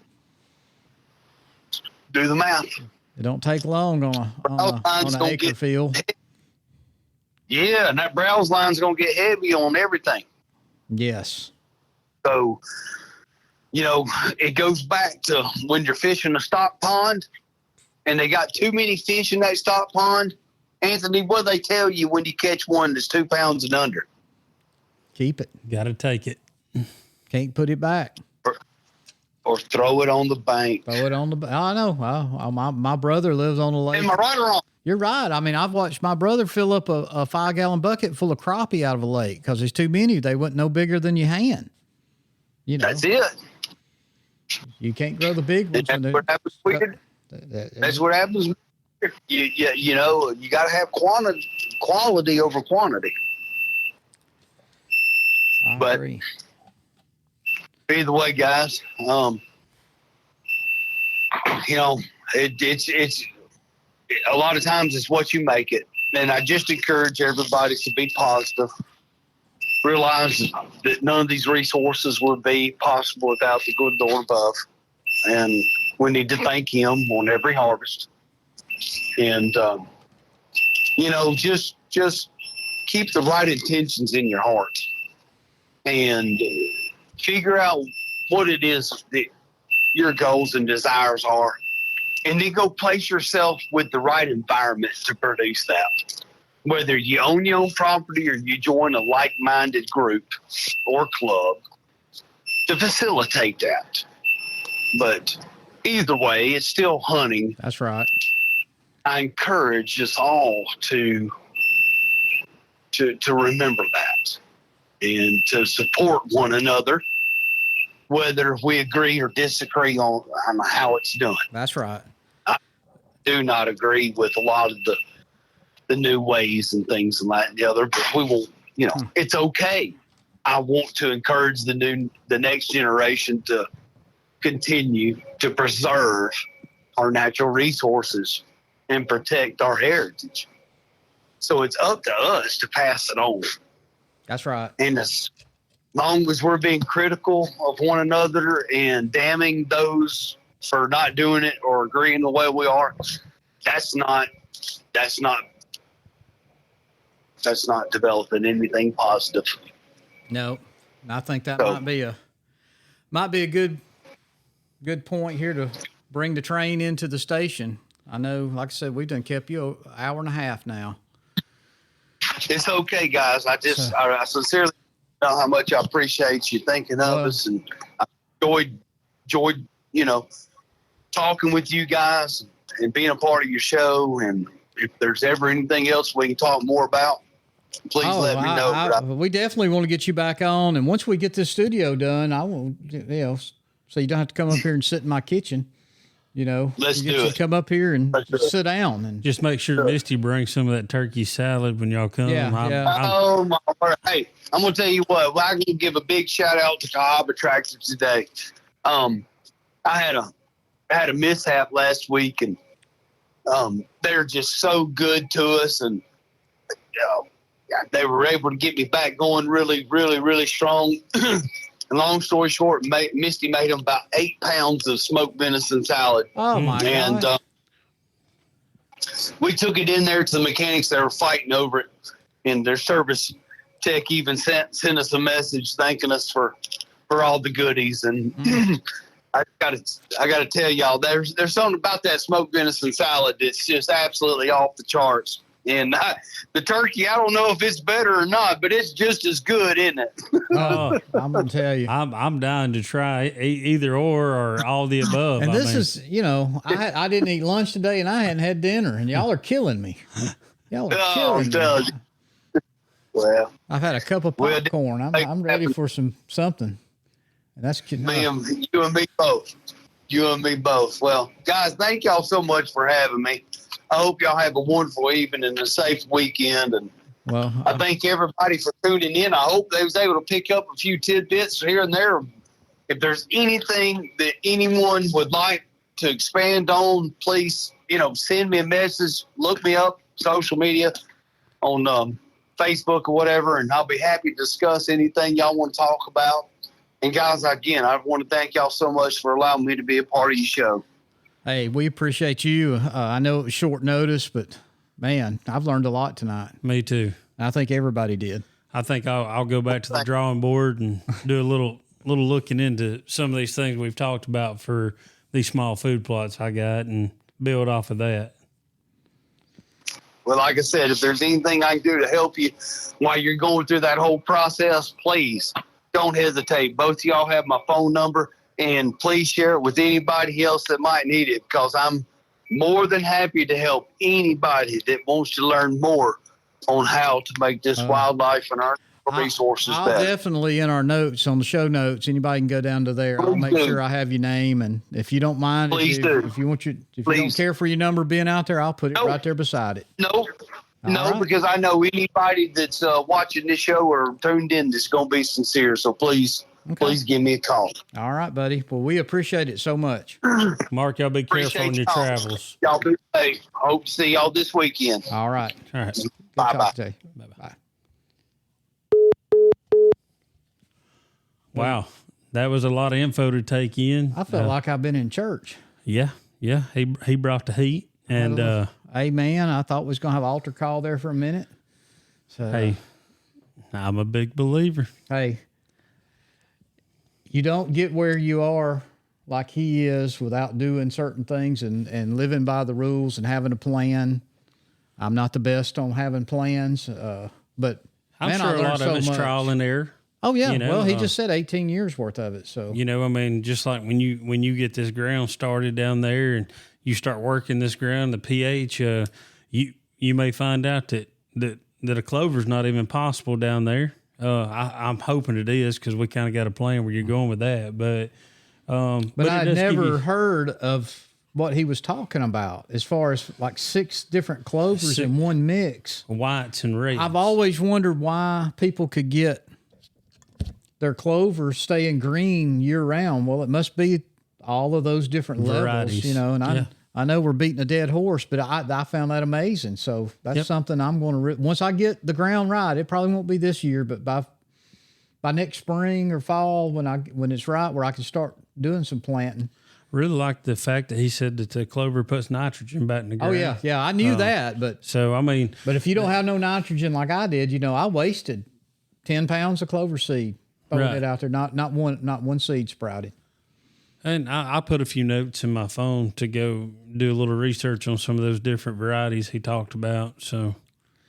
Do the math. It don't take long on an acre field. Yeah, and that browse line's going to get heavy on everything. Yes. So, it goes back to when you're fishing a stock pond, and they got too many fish in that stock pond, Anthony, what do they tell you when you catch one that's 2 pounds and under? Keep it. Got to take it. Can't put it back. Or throw it on the bank. Throw it on the. I know. My brother lives on the lake. Am I right or wrong? You're right. I mean, I've watched my brother fill up a 5-gallon bucket full of crappie out of a lake because there's too many. They went no bigger than your hand. You know. That's it. You can't grow the big ones. That's what happens weird. That's what happens. You know, you got to have quality over quantity. I agree. Either way, guys, you know, it's a lot of times it's what you make it. And I just encourage everybody to be positive. Realize that none of these resources would be possible without the good Lord above. And we need to thank Him on every harvest. And, you know, just keep the right intentions in your heart. And figure out what it is that your goals and desires are, and then go place yourself with the right environment to produce that. Whether you own your own property or you join a like-minded group or club to facilitate that. But either way, it's still hunting. That's right. I encourage us all to remember that and to support one another, whether we agree or disagree on how it's done. That's right. I do not agree with a lot of the new ways and things and that and the other, but we will, you know, it's okay. I want to encourage the next generation to continue to preserve our natural resources and protect our heritage. So it's up to us to pass it on. That's right. And as long as we're being critical of one another and damning those for not doing it or agreeing the way we are, that's not developing anything positive. No, I think that might be a good point here to bring the train into the station. I know, like I said, we've done kept you an hour and a half now. It's okay, guys. I sincerely know how much I appreciate you thinking of us, and I enjoyed, you know, talking with you guys and being a part of your show. And if there's ever anything else we can talk more about, please let me know. We definitely want to get you back on. And once we get this studio done, I will, you know, so you don't have to come up here and sit in my kitchen. You know, let's do it. Come up here and sit down and just make sure Misty brings some of that turkey salad when y'all come. Oh my word! Hey, I'm gonna tell you what. I'm gonna give a big shout out to Cahaba Tractor today. I had a mishap last week, and they're just so good to us, and they were able to get me back going really, really, really strong. And long story short, Misty made them about 8 pounds of smoked venison salad. Oh my And we took it in there to the mechanics that were fighting over it, and their service tech even sent us a message thanking us for all the goodies. And I gotta tell y'all, there's something about that smoked venison salad that's just absolutely off the charts. And the turkey, I don't know if it's better or not, but it's just as good, isn't it? I'm gonna tell you, I'm dying to try either or all the above. And is, you know, I didn't eat lunch today, and I hadn't had dinner, and y'all are killing me. Y'all are killing me. Well, I've had a cup of popcorn. I'm ready for something, and that's you and me both. You and me both. Well, guys, thank y'all so much for having me. I hope y'all have a wonderful evening and a safe weekend. And I thank everybody for tuning in. I hope they was able to pick up a few tidbits here and there. If there's anything that anyone would like to expand on, please, you know, send me a message. Look me up, social media, on Facebook or whatever, and I'll be happy to discuss anything y'all want to talk about. And guys, again, I want to thank y'all so much for allowing me to be a part of your show. Hey, we appreciate you. I know it was short notice, but man, I've learned a lot tonight. Me too. I think everybody did. I think I'll go back to the drawing board and do a little looking into some of these things we've talked about for these small food plots I got, and build off of that. Well, like I said, if there's anything I can do to help you while you're going through that whole process, please don't hesitate. Both of y'all have my phone number, and please share it with anybody else that might need it, because I'm more than happy to help anybody that wants to learn more on how to make this wildlife and our resources I'll better. definitely, in our notes, on the show notes, anybody can go down to there. I'll make sure I have your name, and if you don't mind, if you don't care for your number being out there, I'll put it right there beside it. No, right. because I know anybody that's watching this show or tuned in is going to be sincere. So please give me a call. All right, buddy. Well, we appreciate it so much. Mark, y'all be careful on your travels. Y'all be safe. Hope to see y'all this weekend. All right. All right. Bye-bye. Bye-bye. Wow. That was a lot of info to take in. I felt like I've been in church. Yeah. Yeah. He brought the heat. And amen. I thought we was going to have an altar call there for a minute. So, hey, I'm a big believer. Hey, you don't get where you are like he is without doing certain things and living by the rules and having a plan. I'm not the best on having plans, but I'm sure a lot of it's trial and error. Oh yeah. Well, he just said 18 years worth of it. So, I mean, just like when you get this ground started down there and you start working this ground, the pH, you may find out that a clover's not even possible down there. I'm hoping it is, because we kind of got a plan where you're going with that. But I never heard of what he was talking about as far as like 6 different clovers in one mix. Whites and reds. I've always wondered why people could get their clovers staying green year round. Well, it must be all of those different varieties, levels, and I know we're beating a dead horse, but I found that amazing. So that's something I'm going to, once I get the ground right, it probably won't be this year, but by next spring or fall, when it's right, where I can start doing some planting. Really like the fact that he said that the clover puts nitrogen back in the ground. Oh yeah. I knew that, but but if you don't have no nitrogen like I did, I wasted 10 pounds of clover seed. Throwing it out there, not one seed sprouted. And I put a few notes in my phone to go do a little research on some of those different varieties he talked about. So,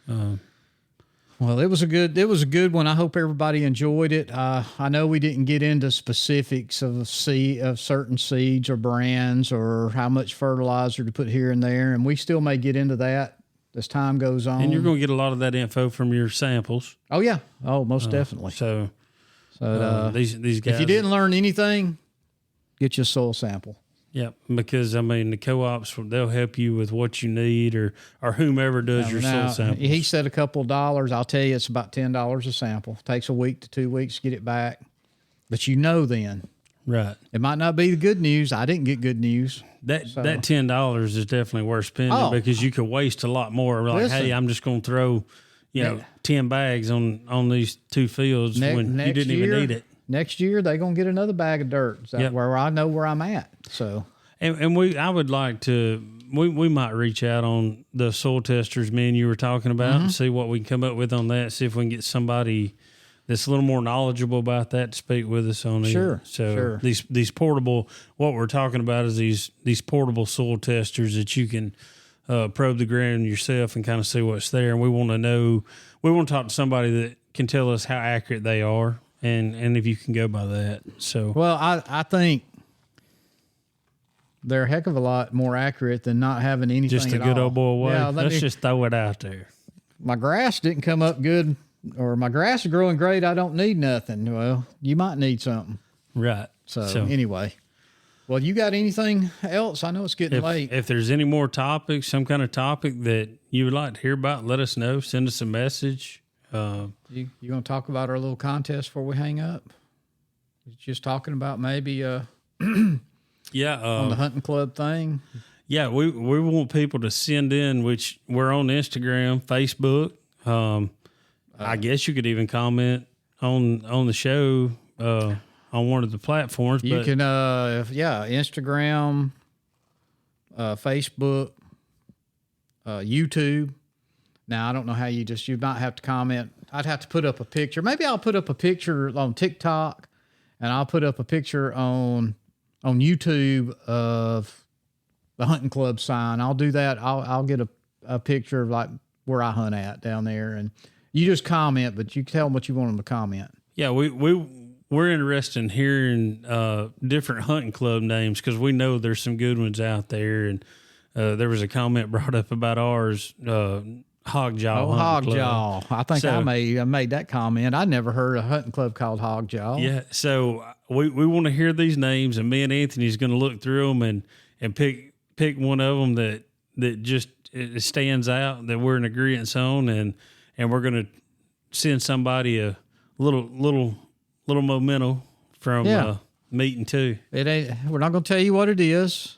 well, it was a good one. I hope everybody enjoyed it. I know we didn't get into specifics of certain seeds or brands or how much fertilizer to put here and there, and we still may get into that as time goes on. And you're going to get a lot of that info from your samples. Oh yeah, most definitely. So these guys, if you didn't learn anything, get your soil sample. Yeah, because the co-ops, they'll help you with what you need, or whomever does your soil sample. He said a couple of dollars. I'll tell you, it's about $10 a sample. Takes a week to 2 weeks to get it back, but then, right? It might not be the good news. I didn't get good news. That $10 is definitely worth spending, because you could waste a lot more. Like, hey, I'm just going to throw 10 bags on these 2 fields when you didn't even need it. Next year, they're going to get another bag of dirt where I know where I'm at. So, and I would like to, we might reach out on the soil testers men you were talking about and see what we can come up with on that. See if we can get somebody that's a little more knowledgeable about that to speak with us on it. Sure. These portable, what we're talking about is these portable soil testers that you can probe the ground yourself and kind of see what's there. And we want to talk to somebody that can tell us how accurate they are. And if you can go by that. So, well, I think they're a heck of a lot more accurate than not having anything just a at good all. Old boy way. Yeah, Let's just throw it out there. My grass didn't come up good, or my grass is growing great. I don't need nothing. Well, you might need something. Right. So anyway, well, you got anything else? I know it's getting late. If there's any more topics, some kind of topic that you would like to hear about, let us know. Send us a message. You going to talk about our little contest before we hang up? Just talking about maybe on the hunting club thing. Yeah, we want people to send in, which we're on Instagram, Facebook. I guess you could even comment on the show on one of the platforms. You can Instagram, Facebook, YouTube. Now, I don't know how you might have to comment. I'd have to put up a picture. Maybe I'll put up a picture on TikTok, and I'll put up a picture on YouTube of the hunting club sign. I'll do that. I'll get a picture of like where I hunt at down there, and you just comment, but you tell them what you want them to comment. Yeah, we're interested in hearing different hunting club names because we know there's some good ones out there. And there was a comment brought up about ours, Hogjaw. Oh, Hogjaw! I think I made that comment. I never heard a hunting club called Hogjaw. Yeah, so we want to hear these names, and me and Anthony's going to look through them and pick one of them that just it stands out that we're in agreement on, and we're going to send somebody a little memento from meeting too. It ain't. We're not going to tell you what it is.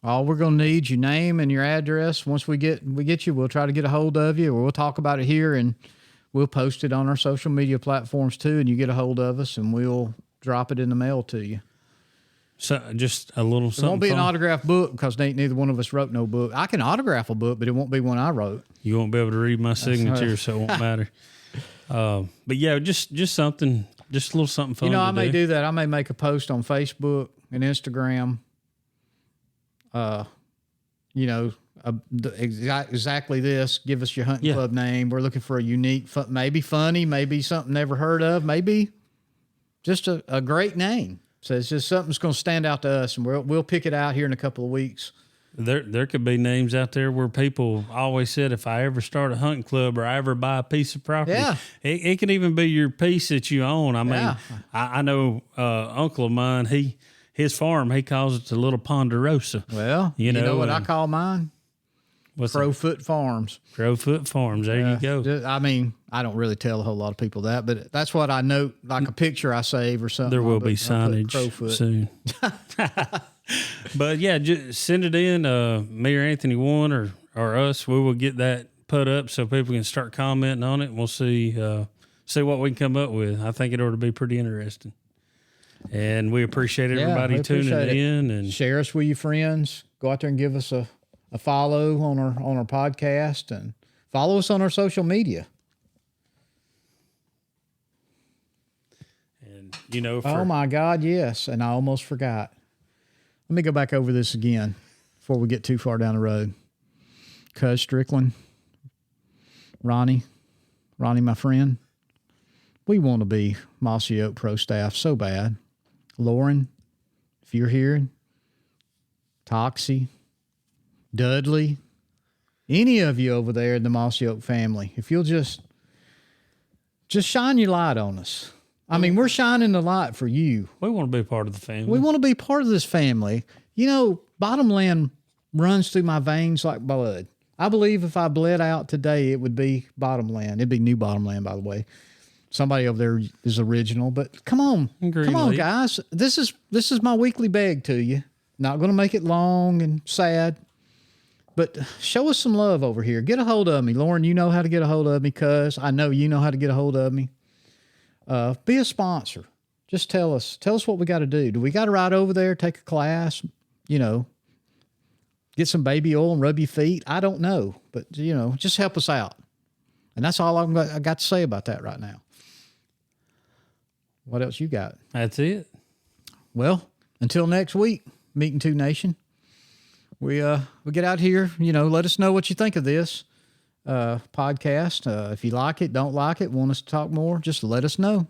All we're going to need your name and your address. Once we get you, we'll try to get a hold of you, or we'll talk about it here, and we'll post it on our social media platforms too. And you get a hold of us, and we'll drop it in the mail to you. So just a little something. It won't be an autographed book because neither one of us wrote no book. I can autograph a book, but it won't be one I wrote. You won't be able to read my signature, so it won't matter. But yeah, just something, just a little something fun. I may do that. I may make a post on Facebook and Instagram. Exactly this. Give us your hunting club name. We're looking for a unique, maybe funny, maybe something never heard of, maybe just a great name. So it's just something's going to stand out to us, and we'll pick it out here in a couple of weeks. There could be names out there where people always said, if I ever start a hunting club or I ever buy a piece of property, it can even be your piece that you own. I mean, I know uncle of mine, his farm, he calls it the Little Ponderosa. Well, you know what I call mine? Crowfoot Farms. Crowfoot Farms. There you go. I mean, I don't really tell a whole lot of people that, but that's what I note, like a picture I save or something. There will be signage soon. But yeah, just send it in. Me or Anthony one or us, we will get that put up so people can start commenting on it, and we'll see what we can come up with. I think it ought to be pretty interesting. And we appreciate everybody tuning in, and share us with your friends. Go out there and give us a follow on our podcast, and follow us on our social media. And oh my God, yes. And I almost forgot. Let me go back over this again before we get too far down the road. Cuz Strickland, Ronnie, my friend, we want to be Mossy Oak Pro staff so bad. Lauren, if you're here, Toxie, Dudley, any of you over there in the Mossy Oak family, if you'll just shine your light on us. I mean, we're shining the light for you. We want to be part of the family. We want to be part of this family. Bottomland runs through my veins like blood. I believe if I bled out today, it would be Bottomland. It'd be New Bottomland, by the way. Somebody over there is original, but come on, guys. This is my weekly beg to you. Not going to make it long and sad, but show us some love over here. Get a hold of me. Lauren, you know how to get a hold of me, cuz I know you know how to get a hold of me. Be a sponsor. Just tell us what we got to do. Do we got to ride over there, take a class, get some baby oil and rub your feet? I don't know, but just help us out. And that's all I got to say about that right now. What else you got? That's it. Well, until next week, Meeting Two Nation. We get out here, let us know what you think of this podcast. If you like it, don't like it, want us to talk more, just let us know.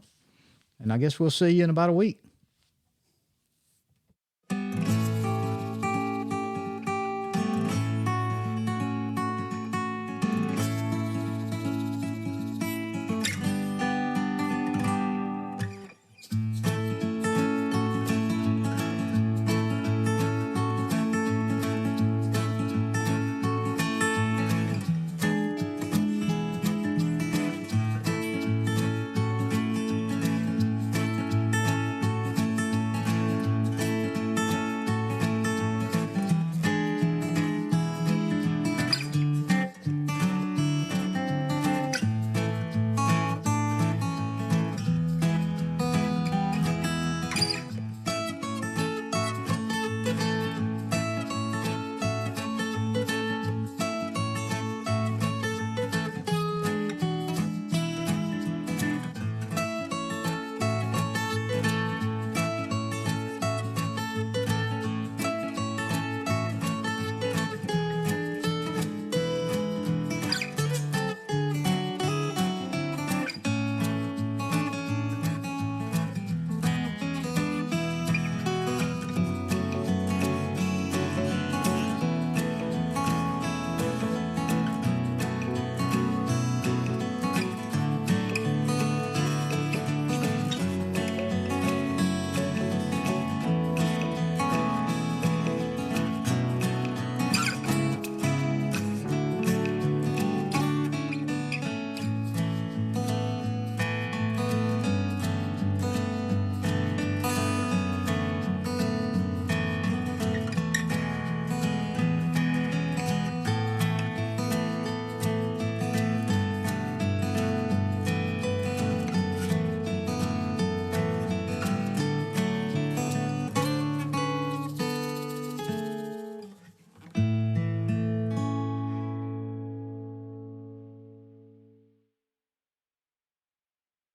And I guess we'll see you in about a week.